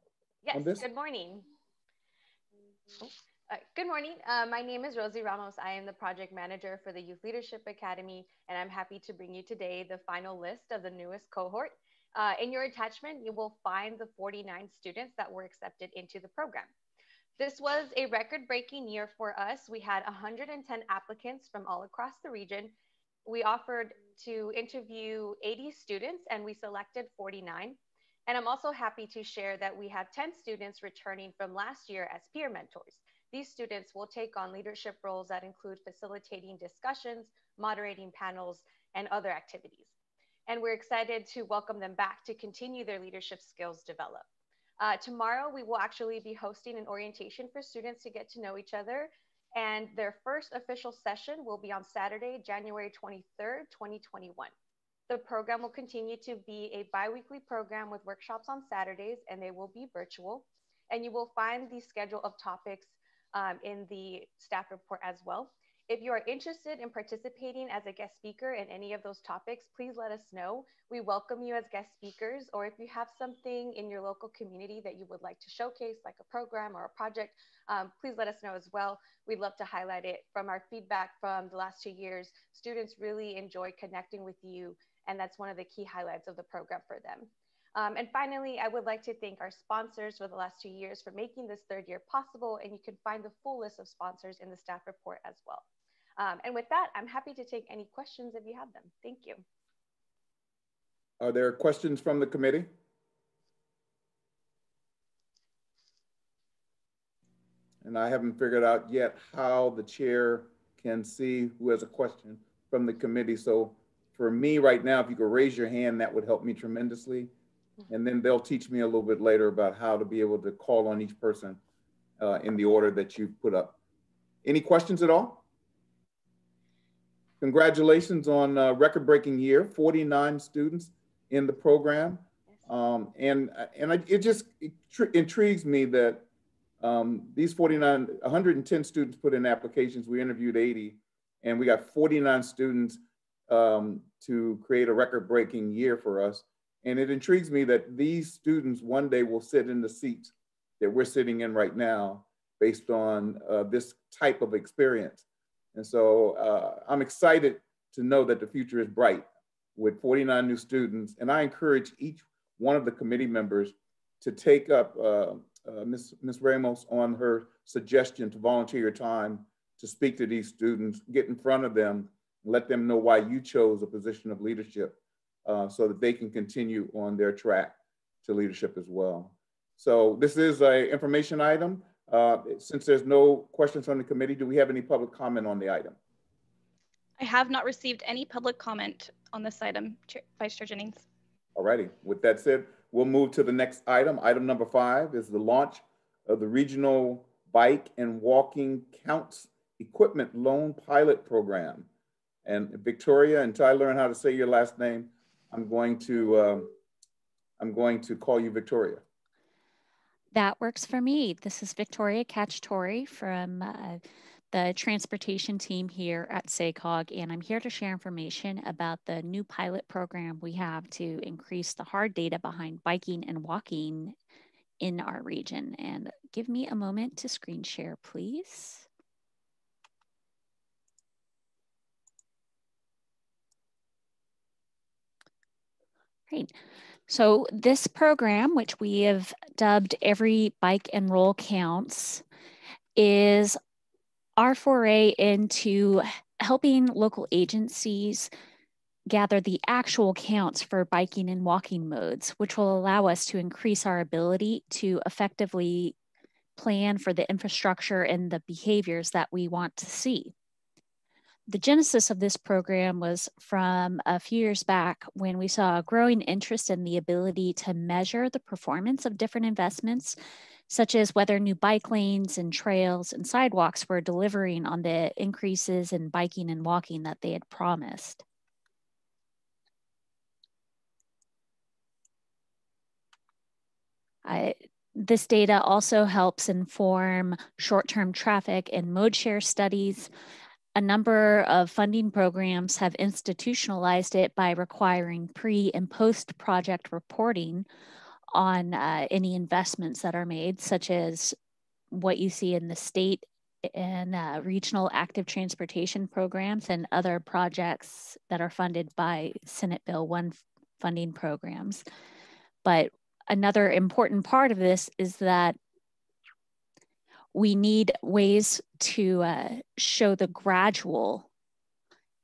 Yes, on this? Good morning. Good morning. My name is Rosie Ramos. I am the project manager for the Youth Leadership Academy, and I'm happy to bring you today the final list of the newest cohort. In your attachment, you will find the 49 students that were accepted into the program. This was a record-breaking year for us. We had 110 applicants from all across the region. We offered to interview 80 students and we selected 49. And I'm also happy to share that we had 10 students returning from last year as peer mentors. These students will take on leadership roles that include facilitating discussions, moderating panels, and other activities. And we're excited to welcome them back to continue their leadership skills develop. Tomorrow, we will actually be hosting an orientation for students to get to know each other. And their first official session will be on Saturday, January 23rd, 2021. The program will continue to be a bi-weekly program with workshops on Saturdays, and they will be virtual. And you will find the schedule of topics in the staff report as well. If you are interested in participating as a guest speaker in any of those topics, please let us know. We welcome you as guest speakers, or if you have something in your local community that you would like to showcase, like a program or a project, please let us know as well. We'd love to highlight it. From our feedback from the last 2 years, students really enjoy connecting with you, and that's one of the key highlights of the program for them. And finally, I would like to thank our sponsors for the last 2 years for making this third year possible, and you can find the full list of sponsors in the staff report as well. And with that, I'm happy to take any questions if you have them. Thank you. Are there questions from the committee? And I haven't figured out yet how the chair can see who has a question from the committee. So for me right now, if you could raise your hand, that would help me tremendously. And then they'll teach me a little bit later about how to be able to call on each person in the order that you put up. Any questions at all? Congratulations on a record-breaking year, 49 students in the program. It just intrigues me that these 110 students put in applications, we interviewed 80, and we got 49 students to create a record-breaking year for us. And it intrigues me that these students one day will sit in the seats that we're sitting in right now based on this type of experience. And so I'm excited to know that the future is bright with 49 new students. And I encourage each one of the committee members to take up Ms. Ramos on her suggestion to volunteer your time to speak to these students, get in front of them, let them know why you chose a position of leadership so that they can continue on their track to leadership as well. So this is an information item. Since there's no questions from the committee, do we have any public comment on the item? I have not received any public comment on this item, Vice Chair Jennings. All righty. With that said, we'll move to the next item. Item number 5 is the launch of the Regional Bike and Walking Counts Equipment Loan Pilot Program. And Victoria, until I learn how to say your last name, I'm going to call you Victoria. That works for me. This is Victoria Cacciatore from the transportation team here at SACOG, and I'm here to share information about the new pilot program we have to increase the hard data behind biking and walking in our region. And give me a moment to screen share, please. Great. So this program, which we have dubbed Every Bike and Roll Counts, is our foray into helping local agencies gather the actual counts for biking and walking modes, which will allow us to increase our ability to effectively plan for the infrastructure and the behaviors that we want to see. The genesis of this program was from a few years back when we saw a growing interest in the ability to measure the performance of different investments, such as whether new bike lanes and trails and sidewalks were delivering on the increases in biking and walking that they had promised. This data also helps inform short-term traffic and mode share studies. A number of funding programs have institutionalized it by requiring pre- and post-project reporting on any investments that are made, such as what you see in the state and regional active transportation programs and other projects that are funded by Senate Bill 1 funding programs. But another important part of this is that we need ways to show the gradual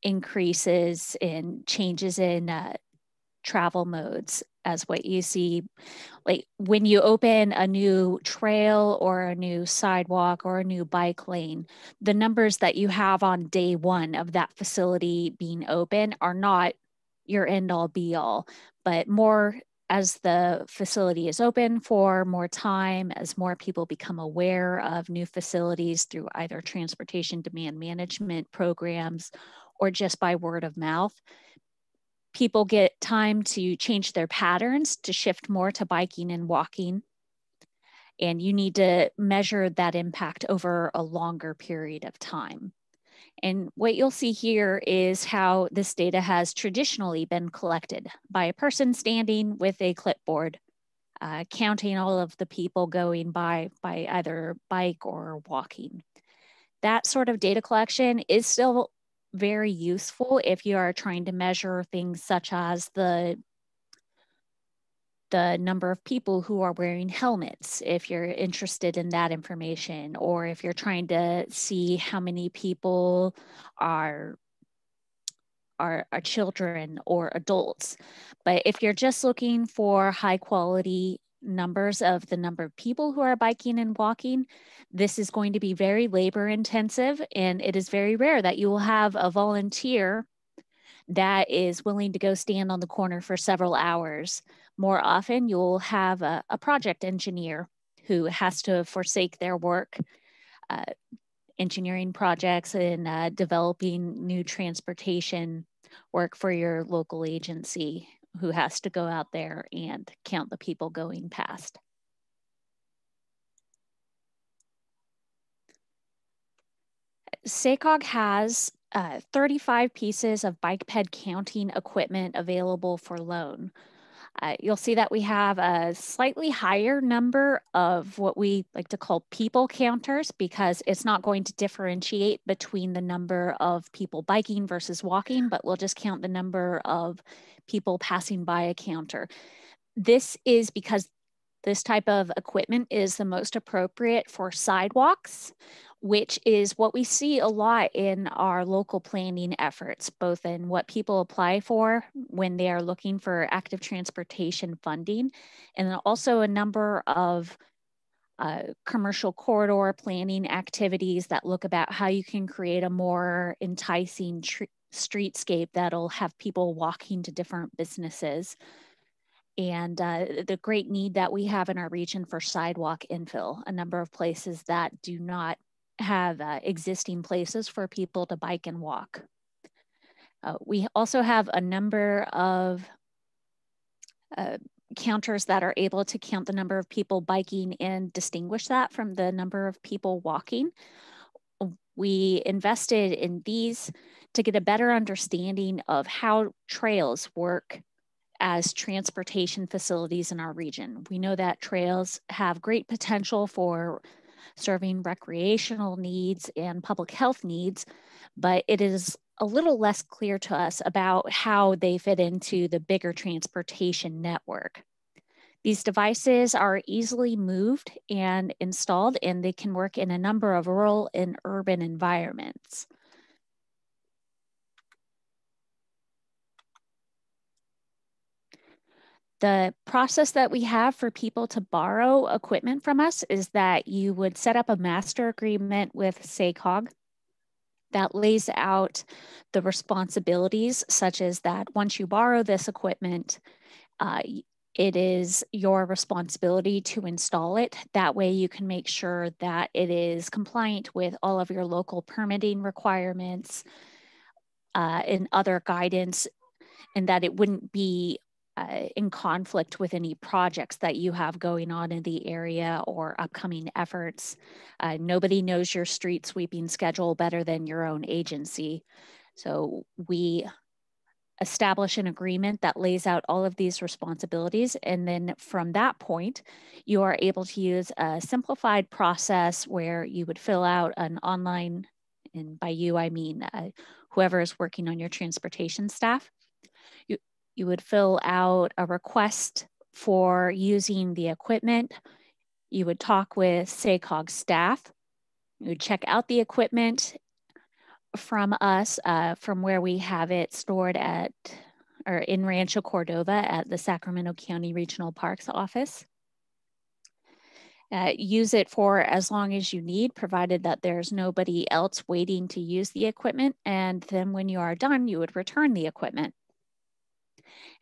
increases in changes in travel modes, as what you see, like when you open a new trail or a new sidewalk or a new bike lane, the numbers that you have on day one of that facility being open are not your end all be all, but more as the facility is open for more time, as more people become aware of new facilities through either transportation demand management programs or just by word of mouth, people get time to change their patterns to shift more to biking and walking. And you need to measure that impact over a longer period of time. And what you'll see here is how this data has traditionally been collected by a person standing with a clipboard, counting all of the people going by either bike or walking. That sort of data collection is still very useful if you are trying to measure things such as the number of people who are wearing helmets, if you're interested in that information, or if you're trying to see how many people are children or adults. But if you're just looking for high quality numbers of the number of people who are biking and walking, this is going to be very labor intensive, and it is very rare that you will have a volunteer that is willing to go stand on the corner for several hours. More often, you'll have a project engineer who has to forsake their work, engineering projects and developing new transportation work for your local agency, who has to go out there and count the people going past. SACOG has 35 pieces of bike ped counting equipment available for loan. You'll see that we have a slightly higher number of what we like to call people counters, because it's not going to differentiate between the number of people biking versus walking, but we'll just count the number of people passing by a counter. This is because this type of equipment is the most appropriate for sidewalks, which is what we see a lot in our local planning efforts, both in what people apply for when they are looking for active transportation funding, and then also a number of commercial corridor planning activities that look about how you can create a more enticing streetscape that'll have people walking to different businesses. And the great need that we have in our region for sidewalk infill, a number of places that do not have existing places for people to bike and walk. We also have a number of counters that are able to count the number of people biking and distinguish that from the number of people walking. We invested in these to get a better understanding of how trails work as transportation facilities in our region. We know that trails have great potential for serving recreational needs and public health needs, but it is a little less clear to us about how they fit into the bigger transportation network. These devices are easily moved and installed, and they can work in a number of rural and urban environments. The process that we have for people to borrow equipment from us is that you would set up a master agreement with SACOG that lays out the responsibilities, such as that once you borrow this equipment, it is your responsibility to install it. That way you can make sure that it is compliant with all of your local permitting requirements and other guidance, and that it wouldn't be in conflict with any projects that you have going on in the area or upcoming efforts. Nobody knows your street sweeping schedule better than your own agency. So we establish an agreement that lays out all of these responsibilities. And then from that point, you are able to use a simplified process where you would fill out an online, and by you, I mean whoever is working on your transportation staff. You would fill out a request for using the equipment. You would talk with SACOG staff You check out the equipment from us, from where we have it stored at, or in Rancho Cordova at the Sacramento County Regional Parks Office. Use it for as long as you need, provided that there's nobody else waiting to use the equipment. And then when you are done, you would return the equipment.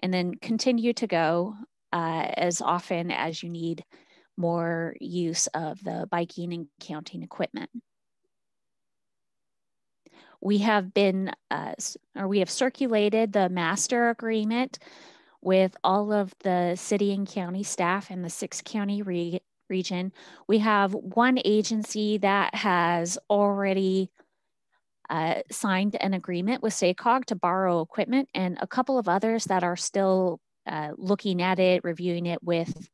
And then continue to go as often as you need more use of the biking and counting equipment. We have been, we have circulated the master agreement with all of the city and county staff in the 6-county region. We have one agency that has already signed an agreement with SACOG to borrow equipment, and a couple of others that are still looking at it, reviewing it with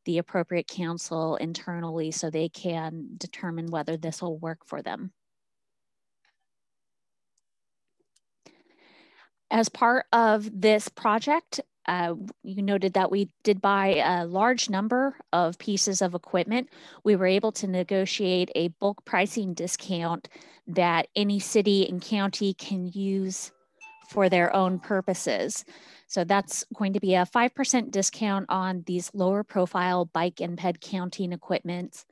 the appropriate counsel internally so they can determine whether this will work for them. As part of this project, you noted that we did buy a large number of pieces of equipment. We were able to negotiate a bulk pricing discount that any city and county can use for their own purposes. So that's going to be a 5% discount on these lower profile bike and ped counting equipment.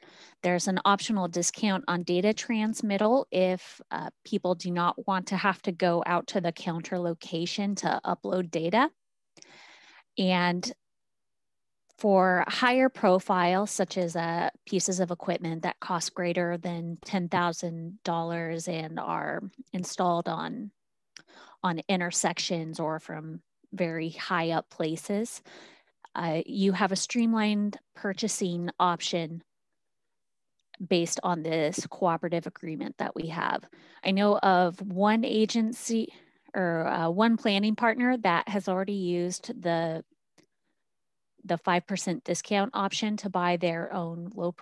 There's an optional discount on data transmittal if people do not want to have to go out to the counter location to upload data. And for higher profile, such as pieces of equipment that cost greater than $10,000 and are installed on intersections or from very high up places, you have a streamlined purchasing option based on this cooperative agreement that we have. I know of one agency or one planning partner that has already used the 5% discount option to buy their own low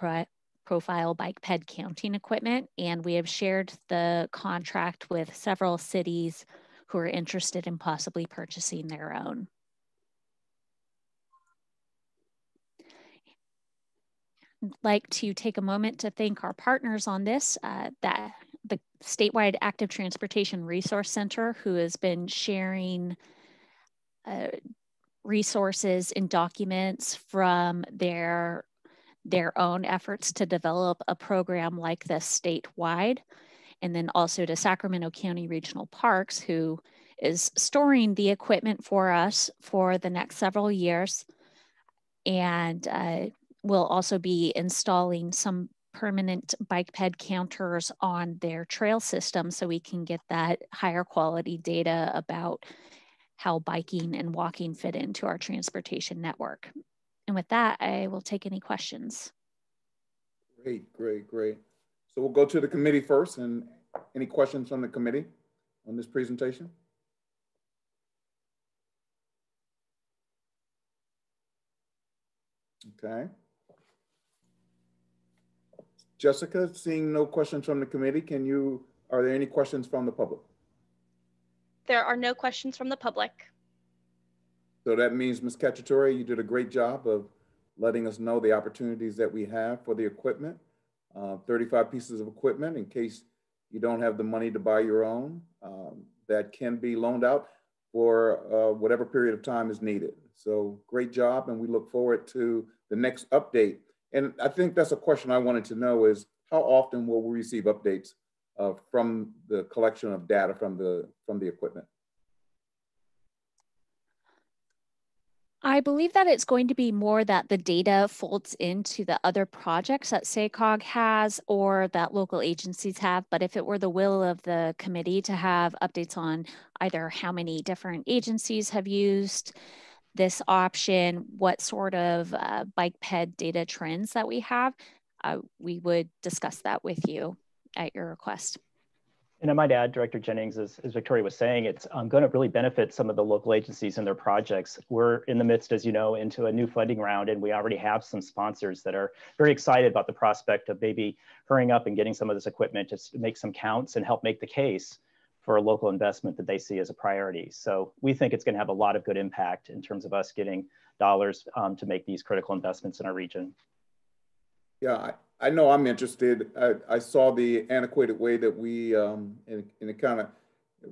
profile bike ped counting equipment. And we have shared the contract with several cities who are interested in possibly purchasing their own. I'd like to take a moment to thank our partners on this, that the Statewide Active Transportation Resource Center, who has been sharing resources and documents from their own efforts to develop a program like this statewide. And then also to Sacramento County Regional Parks, who is storing the equipment for us for the next several years. And will also be installing some permanent bike ped counters on their trail system so we can get that higher quality data about how biking and walking fit into our transportation network. And with that, I will take any questions. Great, great, great. So we'll go to the committee first, and any questions from the committee on this presentation? Okay. Jessica, seeing no questions from the committee, are there any questions from the public? There are no questions from the public. So that means, Ms. Cacciatore, you did a great job of letting us know the opportunities that we have for the equipment. 35 pieces of equipment in case you don't have the money to buy your own, that can be loaned out for whatever period of time is needed. So great job, and we look forward to the next update. And I think that's a question I wanted to know is, how often will we receive updates from the collection of data from the equipment? I believe that it's going to be more that the data folds into the other projects that SACOG has or that local agencies have. But if it were the will of the committee to have updates on either how many different agencies have used this option, what sort of bike ped data trends that we have, we would discuss that with you at your request. And I might add, Director Jennings, as Victoria was saying, it's going to really benefit some of the local agencies and their projects. We're in the midst, as you know, into a new funding round, and we already have some sponsors that are very excited about the prospect of maybe hurrying up and getting some of this equipment to make some counts and help make the case for a local investment that they see as a priority. So we think it's going to have a lot of good impact in terms of us getting dollars to make these critical investments in our region. Yeah, I know I'm interested. I saw the antiquated way that we, and it kind of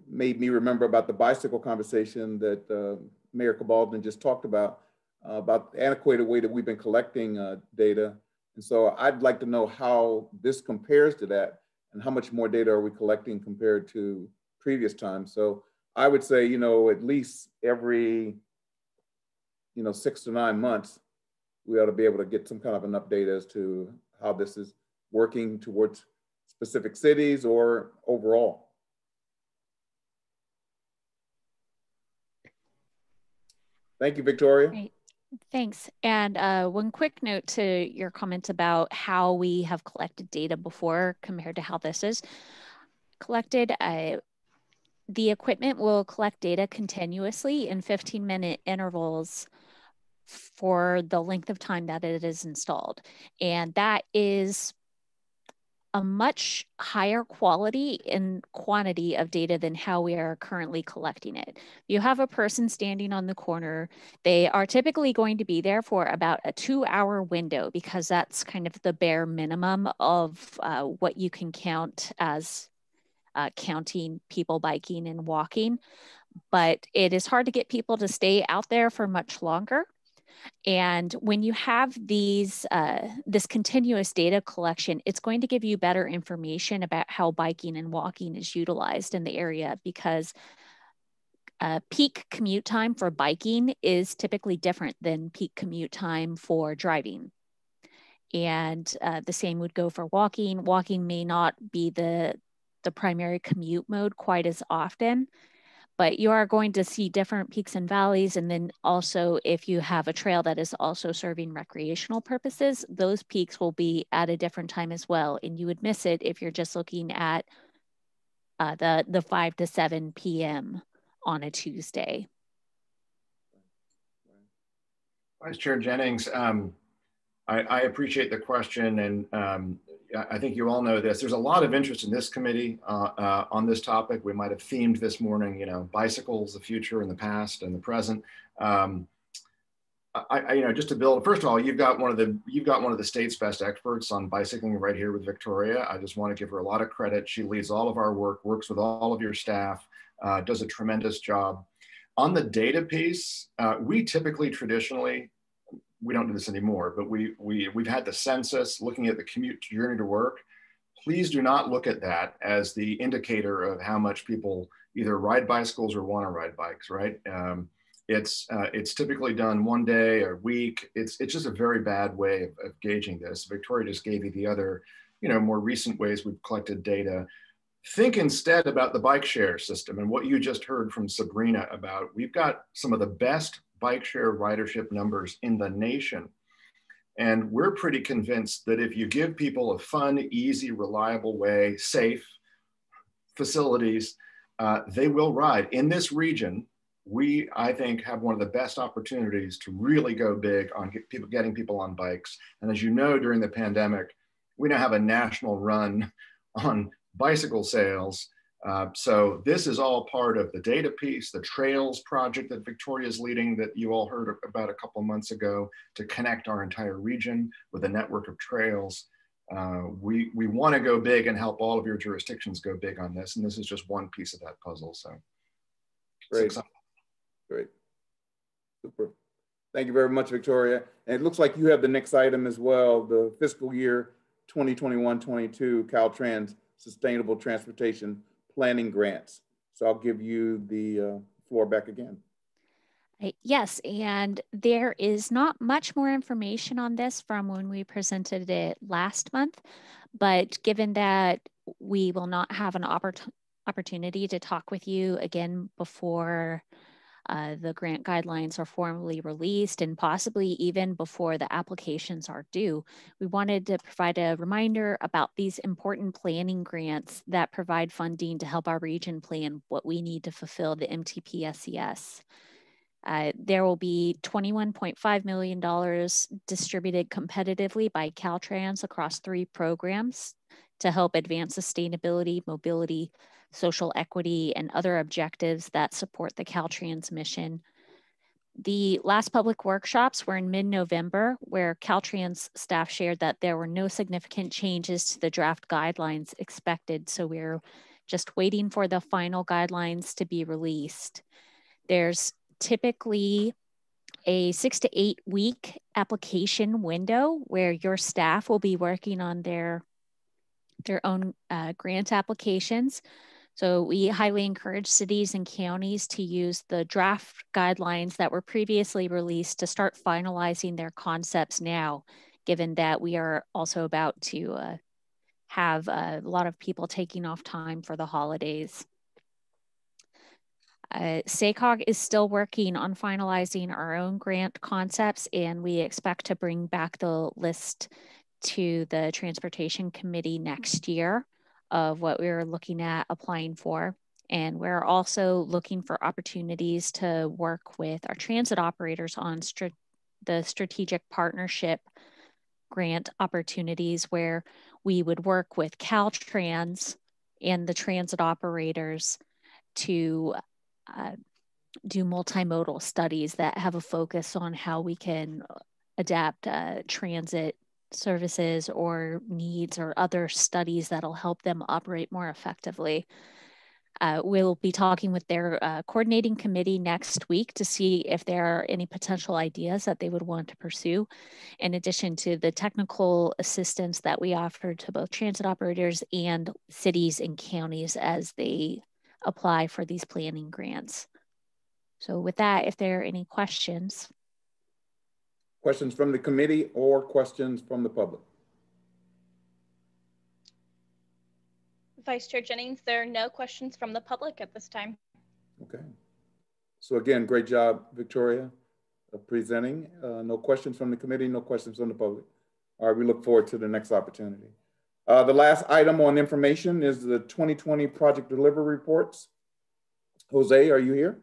made me remember about the bicycle conversation that Mayor Cabaldon just talked about the antiquated way that we've been collecting data. And so I'd like to know how this compares to that and how much more data are we collecting compared to previous times. So I would say, you know, at least every, 6 to 9 months, we ought to be able to get some kind of an update as to how this is working towards specific cities or overall. Thank you, Victoria. Great. Thanks. And one quick note to your comment about how we have collected data before compared to how this is collected. The equipment will collect data continuously in 15-minute intervals for the length of time that it is installed. And that is a much higher quality and quantity of data than how we are currently collecting it. You have a person standing on the corner. They are typically going to be there for about a 2-hour window because that's kind of the bare minimum of what you can count as counting people biking and walking. But it is hard to get people to stay out there for much longer. And when you have these, this continuous data collection, it's going to give you better information about how biking and walking is utilized in the area, because peak commute time for biking is typically different than peak commute time for driving. And the same would go for walking. Walking may not be the primary commute mode quite as often, but you are going to see different peaks and valleys. And then also, if you have a trail that is also serving recreational purposes, those peaks will be at a different time as well. And you would miss it if you're just looking at the 5 to 7 p.m. on a Tuesday. Vice Chair Jennings, I appreciate the question, and I think you all know this. There's a lot of interest in this committee on this topic. We might have themed this morning, bicycles, the future and the past and the present. Just to build, first of all, you've got one of the state's best experts on bicycling right here with Victoria. I just want to give her a lot of credit. She leads all of our work, works with all of your staff, does a tremendous job. On the data piece, we typically traditionally, we don't do this anymore, but we've had the census looking at the commute journey to work. Please do not look at that as the indicator of how much people either ride bicycles or want to ride bikes, right? It's typically done one day or week. It's just a very bad way of gauging this. Victoria just gave you the other, more recent ways we've collected data. Think instead about the bike share system and what you just heard from Sabrina about. We've got some of the best bike share ridership numbers in the nation. And we're pretty convinced that if you give people a fun, easy, reliable way, safe facilities, they will ride. In this region, we, I think, have one of the best opportunities to really go big on getting people on bikes. And as you know, during the pandemic, we now have a national run on bicycle sales. So this is all part of the data piece, the trails project that Victoria is leading that you all heard about a couple of months ago to connect our entire region with a network of trails. We want to go big and help all of your jurisdictions go big on this. And this is just one piece of that puzzle. So great. Great. Super. Thank you very much, Victoria. And it looks like you have the next item as well, the fiscal year 2021-22 Caltrans Sustainable Transportation Planning Grants. So I'll give you the floor back again. Yes, and there is not much more information on this from when we presented it last month, but given that we will not have an opportunity to talk with you again before the grant guidelines are formally released and possibly even before the applications are due, we wanted to provide a reminder about these important planning grants that provide funding to help our region plan what we need to fulfill the MTP SES. There will be $21.5 million distributed competitively by Caltrans across 3 programs to help advance sustainability, mobility, social equity, and other objectives that support the Caltrans mission. The last public workshops were in mid-November, where Caltrans staff shared that there were no significant changes to the draft guidelines expected. So we're just waiting for the final guidelines to be released. There's typically a 6 to 8 week application window where your staff will be working on their own grant applications. So we highly encourage cities and counties to use the draft guidelines that were previously released to start finalizing their concepts now, given that we are also about to have a lot of people taking off time for the holidays. SACOG is still working on finalizing our own grant concepts, and we expect to bring back the list to the Transportation Committee next year of what we're looking at applying for. And we're also looking for opportunities to work with our transit operators on the strategic partnership grant opportunities, where we would work with Caltrans and the transit operators to do multimodal studies that have a focus on how we can adapt transit services or needs or other studies that'll help them operate more effectively. We'll be talking with their coordinating committee next week to see if there are any potential ideas that they would want to pursue, in addition to the technical assistance that we offer to both transit operators and cities and counties as they apply for these planning grants. So with that, if there are any questions. Questions from the committee or questions from the public? Vice Chair Jennings, there are no questions from the public at this time. Okay. So again, great job, Victoria, of presenting. No questions from the committee, no questions from the public. All right, we look forward to the next opportunity. The last item on information is the 2020 project delivery reports. Jose, are you here?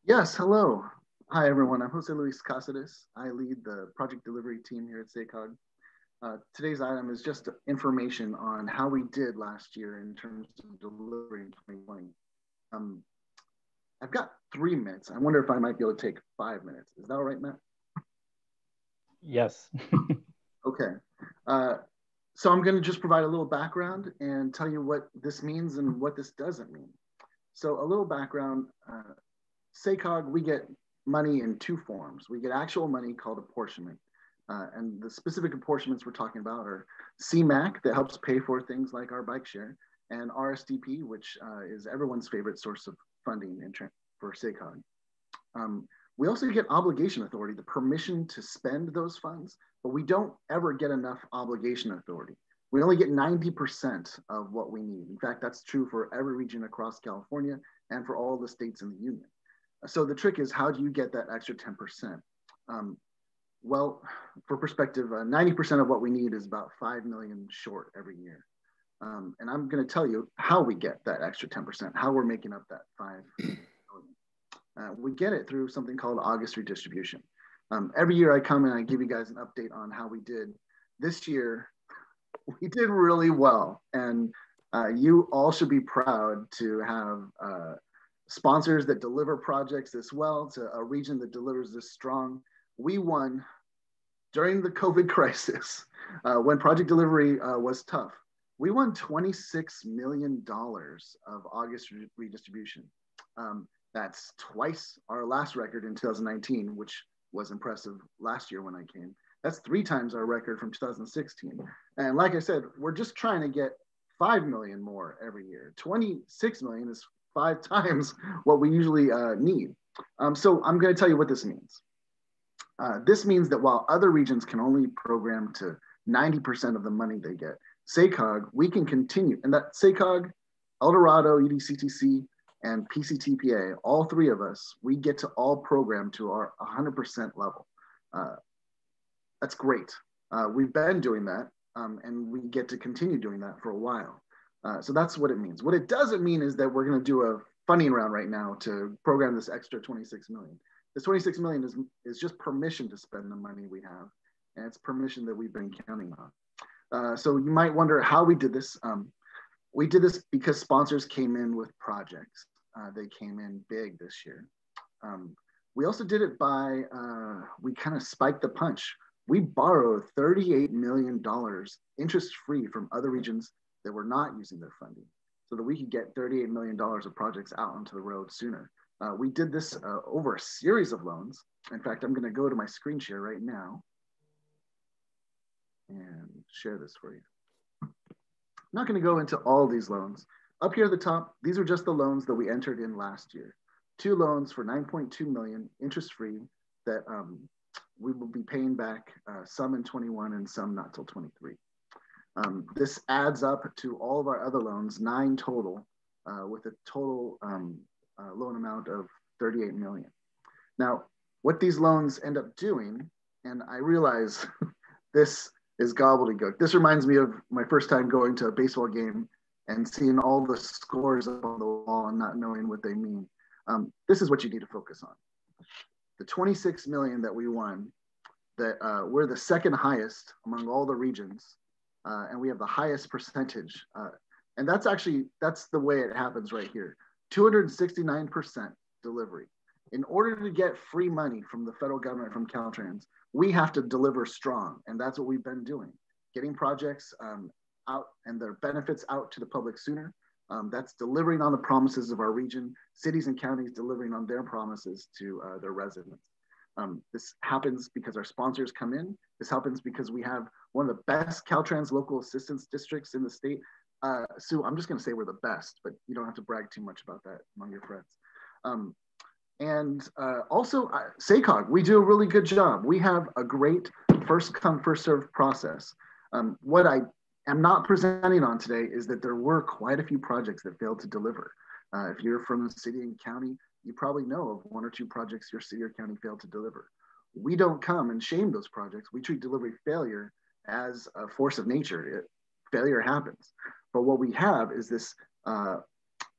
Yes, hello. Hi, everyone. I'm Jose Luis Casares. I lead the project delivery team here at SACOG. Today's item is just information on how we did last year in terms of delivery in 2020. I've got 3 minutes. I wonder if I might be able to take 5 minutes. Is that all right, Matt? Yes. Okay. So I'm going to just provide a little background and tell you what this means and what this doesn't mean. So a little background, SACOG, we get money in 2 forms. We get actual money called apportionment. And the specific apportionments we're talking about are CMAQ, that helps pay for things like our bike share, and RSDP, which is everyone's favorite source of funding for SACOG. We also get obligation authority, the permission to spend those funds, but we don't ever get enough obligation authority. We only get 90% of what we need. In fact, that's true for every region across California and for all the states in the union. So the trick is, how do you get that extra 10%? Well, for perspective, 90% of what we need is about 5 million short every year. And I'm going to tell you how we get that extra 10%, how we're making up that 5 million. We get it through something called August redistribution. Every year I come and I give you guys an update on how we did. This year, we did really well. And you all should be proud to have sponsors that deliver projects this well, to a region that delivers this strong. We won during the COVID crisis, when project delivery was tough. We won $26 million of August redistribution. That's twice our last record in 2019, which was impressive last year when I came. That's 3 times our record from 2016. And like I said, we're just trying to get 5 million more every year. 26 million is 5 times what we usually need. So I'm going to tell you what this means. This means that while other regions can only program to 90% of the money they get, SACOG, we can continue. And that SACOG, El Dorado, UDCTC, and PCTPA, all 3 of us, we get to all program to our 100% level. That's great. We've been doing that, and we get to continue doing that for a while. So that's what it means. What it doesn't mean is that we're going to do a funding round right now to program this extra 26 million. This 26 million is just permission to spend the money we have, and it's permission that we've been counting on. So you might wonder how we did this. We did this because sponsors came in with projects. They came in big this year. We also did it by, we kind of spiked the punch. We borrowed $38 million interest-free from other regions that were not using their funding so that we could get $38 million of projects out onto the road sooner. We did this over a series of loans. In fact, I'm gonna go to my screen share right now and share this for you. I'm not gonna go into all these loans. Up here at the top, these are just the loans that we entered in last year. 2 loans for 9.2 million, interest-free, that we will be paying back some in 21 and some not till 23. This adds up to all of our other loans, 9 total, with a total loan amount of 38 million. Now, what these loans end up doing, and I realize this is gobbledygook. This reminds me of my first time going to a baseball game and seeing all the scores up on the wall and not knowing what they mean. This is what you need to focus on. The 26 million that we won, that we're the second highest among all the regions, and we have the highest percentage. And that's the way it happens right here. 269% delivery. In order to get free money from the federal government, from Caltrans, we have to deliver strong. And that's what we've been doing. Getting projects out and their benefits out to the public sooner. That's delivering on the promises of our region, cities and counties delivering on their promises to their residents. This happens because our sponsors come in. This happens because we have one of the best Caltrans local assistance districts in the state. Sue, I'm just gonna say we're the best, but you don't have to brag too much about that among your friends. Also, SACOG, we do a really good job. We have a great first come, first served process. What I am not presenting on today is that there were quite a few projects that failed to deliver. If you're from the city and county, you probably know of 1 or 2 projects your city or county failed to deliver. We don't come and shame those projects. We treat delivery failure as a force of nature. Failure happens. But what we have is this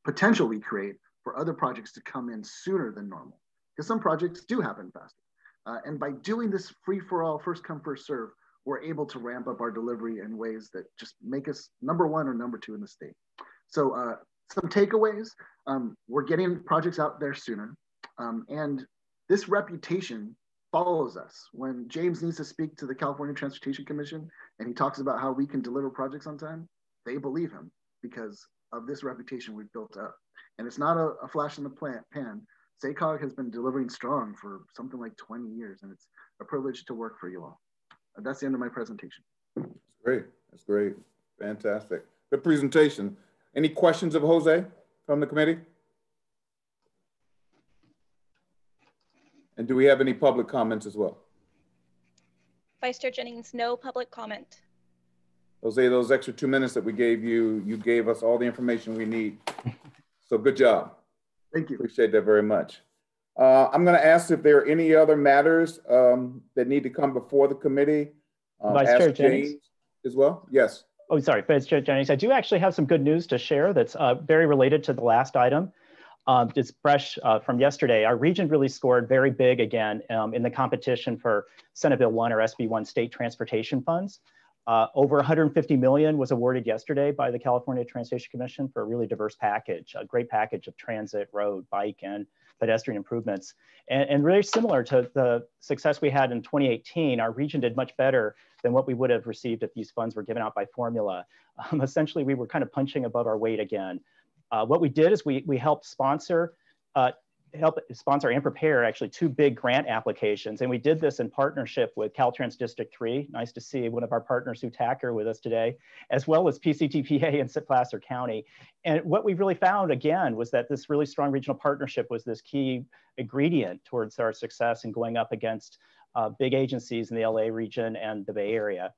potential we create for other projects to come in sooner than normal, because some projects do happen faster. And by doing this free-for-all, first come, first serve, we're able to ramp up our delivery in ways that just make us #1 or #2 in the state. So some takeaways, we're getting projects out there sooner. And this reputation follows us. When James needs to speak to the California Transportation Commission and he talks about how we can deliver projects on time, they believe him because of this reputation we've built up. And it's not a flash in the pan. SACOG has been delivering strong for something like 20 years, and it's a privilege to work for you all. That's the end of my presentation. That's great. That's great. Fantastic. Good presentation. Any questions of Jose from the committee? And do we have any public comments as well? Vice Chair Jennings, no public comment. Jose, those extra 2 minutes that we gave you, you gave us all the information we need. So good job. Thank you. Appreciate that very much. I'm going to ask if there are any other matters that need to come before the committee. Vice Chair Jennings as well. Yes. Oh, sorry, Vice Chair Jennings. I do actually have some good news to share that's very related to the last item. It's fresh from yesterday. Our region really scored very big again in the competition for Senate Bill 1 or SB 1 state transportation funds. Over 150 million was awarded yesterday by the California Transportation Commission for a really diverse package, a great package of transit, road, bike, and pedestrian improvements. And really similar to the success we had in 2018, our region did much better than what we would have received if these funds were given out by formula. Essentially, we were kind of punching above our weight again. What we did is we helped sponsor and prepare actually 2 big grant applications. And we did this in partnership with Caltrans District 3. Nice to see one of our partners, Sue Tacker, with us today, as well as PCTPA in Placer County. And what we really found, again, was that this really strong regional partnership was this key ingredient towards our success in going up against big agencies in the LA region and the Bay Area.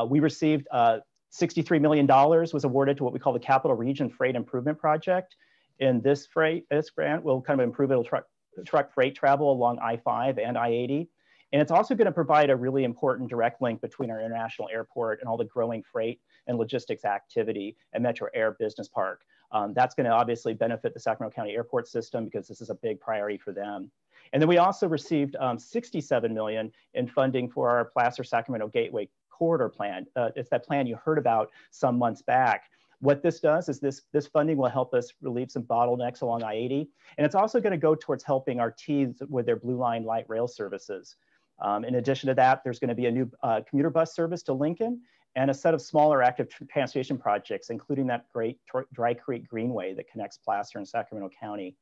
We received $63 million was awarded to what we call the Capital Region Freight Improvement Project. In this grant will kind of improve truck freight travel along I-5 and I-80. And it's also going to provide a really important direct link between our international airport and all the growing freight and logistics activity at Metro Air Business Park. That's going to obviously benefit the Sacramento County Airport system because this is a big priority for them. And then we also received $67 million in funding for our Placer Sacramento Gateway Corridor plan. It's that plan you heard about some months back. What this does is this funding will help us relieve some bottlenecks along I-80. And it's also going to go towards helping our Ts with their Blue Line light rail services. In addition to that, there's going to be a new commuter bus service to Lincoln and a set of smaller active transportation projects, including that great Dry Creek Greenway that connects Placer and Sacramento County.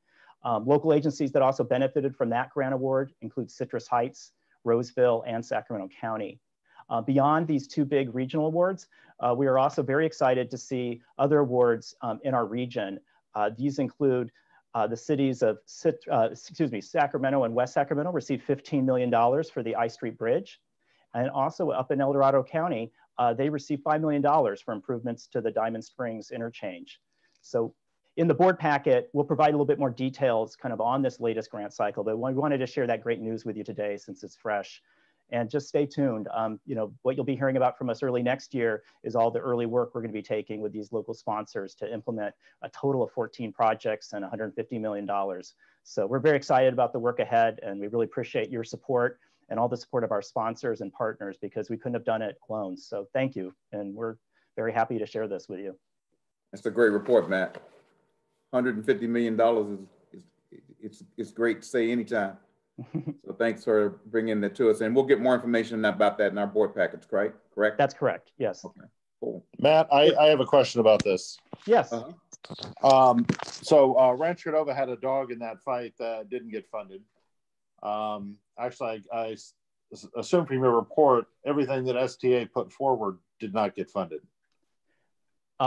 Local agencies that also benefited from that grant award include Citrus Heights, Roseville, and Sacramento County. Beyond these two big regional awards, we are also very excited to see other awards in our region. These include the cities of Sacramento and West Sacramento received $15 million for the I Street Bridge. And also up in El Dorado County, they received $5 million for improvements to the Diamond Springs interchange. So in the board packet, we'll provide a little bit more details kind of on this latest grant cycle, but we wanted to share that great news with you today since it's fresh. And just stay tuned. You know, what you'll be hearing about from us early next year is all the early work we're going to be taking with these local sponsors to implement a total of 14 projects and $150 million. So we're very excited about the work ahead, and we really appreciate your support and all the support of our sponsors and partners, because we couldn't have done it alone. So thank you. And we're very happy to share this with you. That's a great report, Matt. $150 million it's great to say anytime. So thanks for bringing that to us, and we'll get more information about that in our board package, right? Correct? That's correct. Yes. Okay. Cool. Matt, I have a question about this. Yes. So Ranch Cordova had a dog in that fight that didn't get funded. Actually, I assume from your report, everything that STA put forward did not get funded.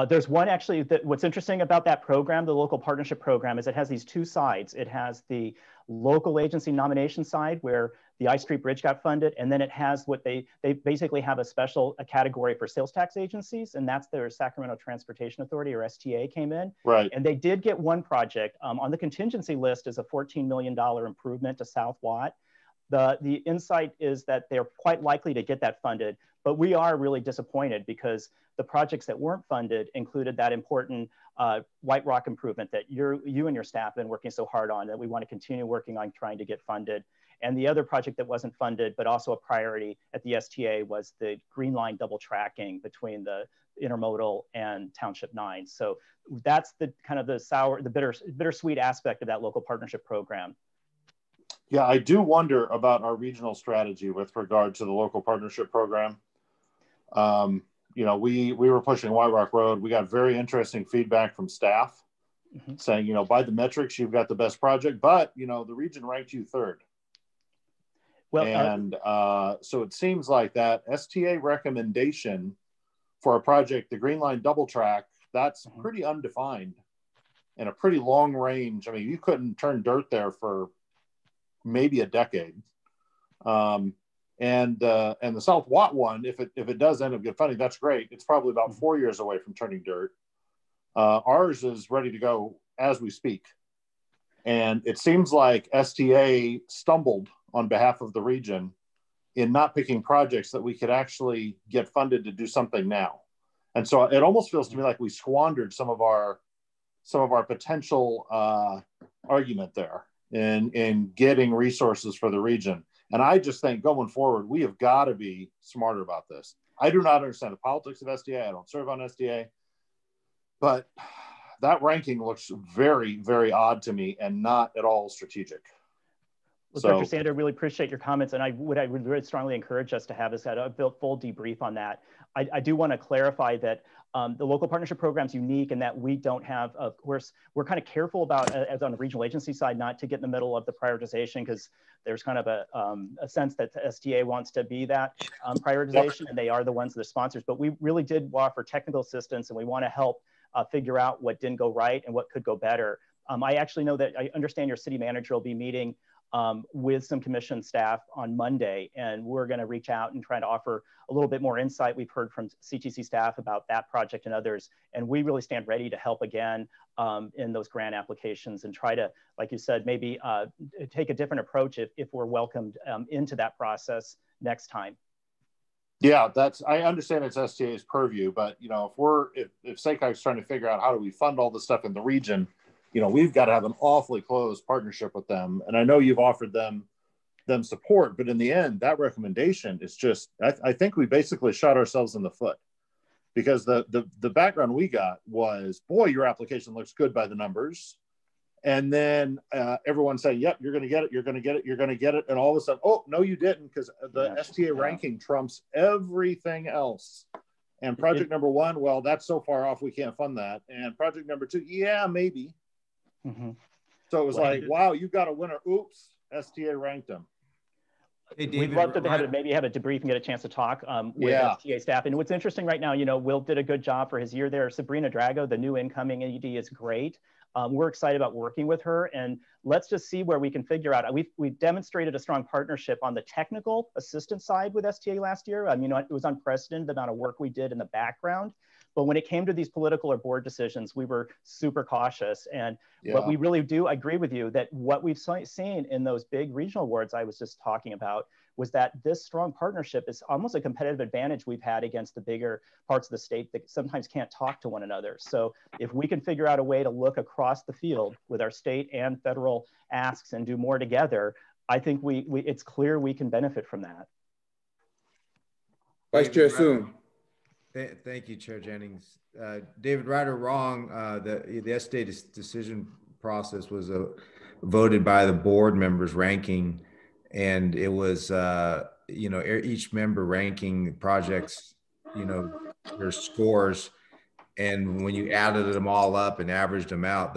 There's one actually, what's interesting about that program, the local partnership program, is it has these two sides. It has the local agency nomination side where the I Street Bridge got funded, and then it has what they basically have a category for sales tax agencies, and that's their Sacramento Transportation Authority, or STA, came in. Right. And they did get one project. On the contingency list is a $14 million improvement to South Watt. The insight is that they're quite likely to get that funded, but we are really disappointed because the projects that weren't funded included that important White Rock improvement that you and your staff have been working so hard on, that we want to continue working on trying to get funded. And the other project that wasn't funded, but also a priority at the STA, was the Green Line double tracking between the Intermodal and Township 9. So that's the kind of the bittersweet aspect of that local partnership program. Yeah, I do wonder about our regional strategy with regard to the local partnership program. You know, we were pushing White Rock Road. We got very interesting feedback from staff saying, you know, by the metrics, you've got the best project, but, you know, the region ranked you third. Well, and so it seems like that STA recommendation for a project, the Green Line double track, that's pretty undefined and a pretty long range. I mean, you couldn't turn dirt there for maybe a decade. And the South Watt one, if it does end up getting funding, that's great. It's probably about 4 years away from turning dirt. Ours is ready to go as we speak. And it seems like STA stumbled on behalf of the region in not picking projects that we could actually get funded to do something now. And so it almost feels to me like we squandered some of our potential argument there in getting resources for the region. And I just think going forward, we have got to be smarter about this. I do not understand the politics of STA. I don't serve on STA, but that ranking looks very, very odd to me and not at all strategic. Well, Dr. Sander, really appreciate your comments. And I would really strongly encourage us to have a full debrief on that. I do want to clarify that the local partnership program is unique in that we don't have, of course, we're kind of careful about, as on the regional agency side, not to get in the middle of the prioritization, because there's kind of a sense that the STA wants to be that prioritization, and they are the ones that are sponsors. But we really did offer technical assistance, and we want to help figure out what didn't go right and what could go better. I actually know that I understand your city manager will be meeting with some commission staff on Monday, and we're going to reach out and try to offer a little bit more insight. We've heard from CTC staff about that project and others, and we really stand ready to help again in those grant applications and try to, like you said, maybe take a different approach if we're welcomed into that process next time. Yeah, I understand it's STA's purview, but you know, if SACOG's trying to figure out how do we fund all this stuff in the region, you know, we've got to have an awfully close partnership with them. And I know you've offered them support, but in the end, that recommendation is just, I think we basically shot ourselves in the foot, because the background we got was, boy, your application looks good by the numbers. And then everyone saying, yep, you're going to get it, you're going to get it, you're going to get it. And all of a sudden, oh, no, you didn't, because the STA ranking trumps everything else. And project number one, well, that's so far off, we can't fund that. And project number two, yeah, maybe. So it was like, wow, you got a winner. Oops, STA ranked them. Hey, David, we'd love to maybe have a debrief and get a chance to talk with STA staff. And what's interesting right now, you know, Will did a good job for his year there. Sabrina Drago, the new incoming AD, is great. We're excited about working with her, and let's just see where we can figure out. We've demonstrated a strong partnership on the technical assistance side with STA last year. You know, it was unprecedented the amount of work we did in the background. But when it came to these political or board decisions, we were super cautious. And what we really do agree with you that what we've seen in those big regional awards I was just talking about was that this strong partnership is almost a competitive advantage we've had against the bigger parts of the state that sometimes can't talk to one another. So if we can figure out a way to look across the field with our state and federal asks and do more together, I think it's clear we can benefit from that. Vice Chair Soon. Thank you, Chair Jennings. David, right or wrong, the STA decision process was voted by the board members ranking, and it was, you know, each member ranking projects, you know, their scores. And when you added them all up and averaged them out,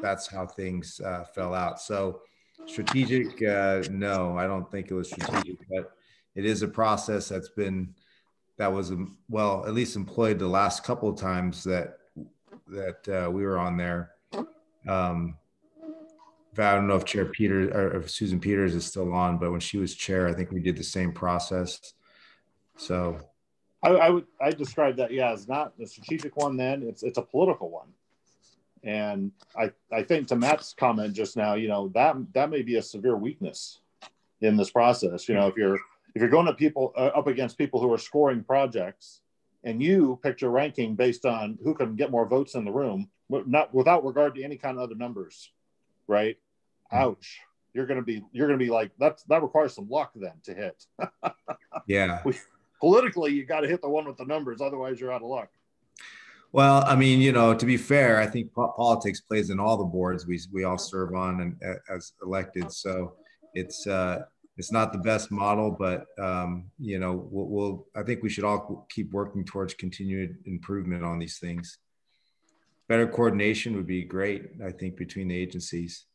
that's how things fell out. So strategic, no, I don't think it was strategic, but it is a process that was, well, at least employed the last couple of times that we were on there. I don't know if Chair Peters or if Susan Peters is still on, but when she was chair, I think we did the same process. So I describe that, as not the strategic one then, it's a political one. And I think to Matt's comment just now, you know, that may be a severe weakness in this process. You know, if you're going to people up against people who are scoring projects and you picked your ranking based on who can get more votes in the room, not without regard to any kind of other numbers, right? Ouch. You're going to be like, that requires some luck then to hit. Yeah. Politically, you got to hit the one with the numbers. Otherwise you're out of luck. Well, I mean, you know, to be fair, I think politics plays in all the boards we all serve on and as elected. So it's not the best model, but you know, I think we should all keep working towards continued improvement on these things. Better coordination would be great, I think, between the agencies.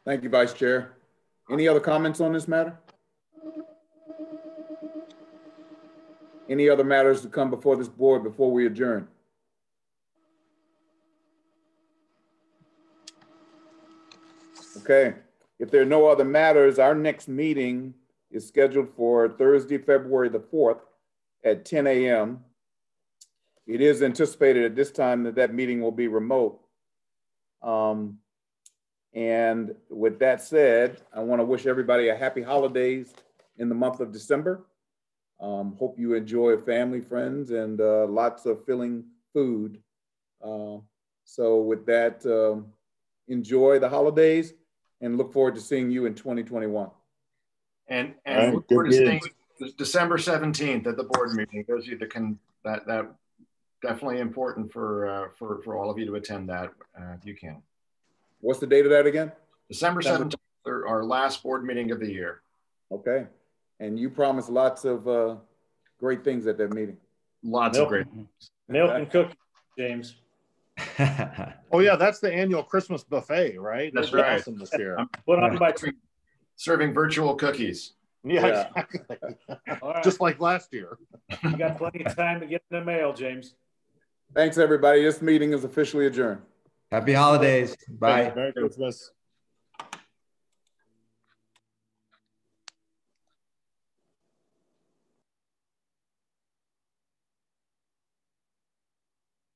Thank you, Vice Chair. Any other comments on this matter? Any other matters to come before this board before we adjourn? Okay, if there are no other matters, our next meeting is scheduled for Thursday, February the 4th at 10 a.m. It is anticipated at this time that meeting will be remote. And with that said, I want to wish everybody a happy holidays in the month of December. Hope you enjoy family, friends, and lots of filling food. So with that, enjoy the holidays and look forward to seeing you in 2021. And look forward to seeing December 17th at the board meeting. Those of you that can, that definitely important for all of you to attend that if you can. What's the date of that again? December 17th, our last board meeting of the year. Okay. And you promised lots of great things at that meeting. Lots of great things. Milk and cookies, James. Oh yeah, that's the annual Christmas buffet, right? That's right. Awesome this year. I'm put on by serving virtual cookies. Yeah. Exactly. Right. Just like last year. You got plenty of time to get in the mail, James. Thanks, everybody. This meeting is officially adjourned. Happy holidays. Bye. Merry Christmas.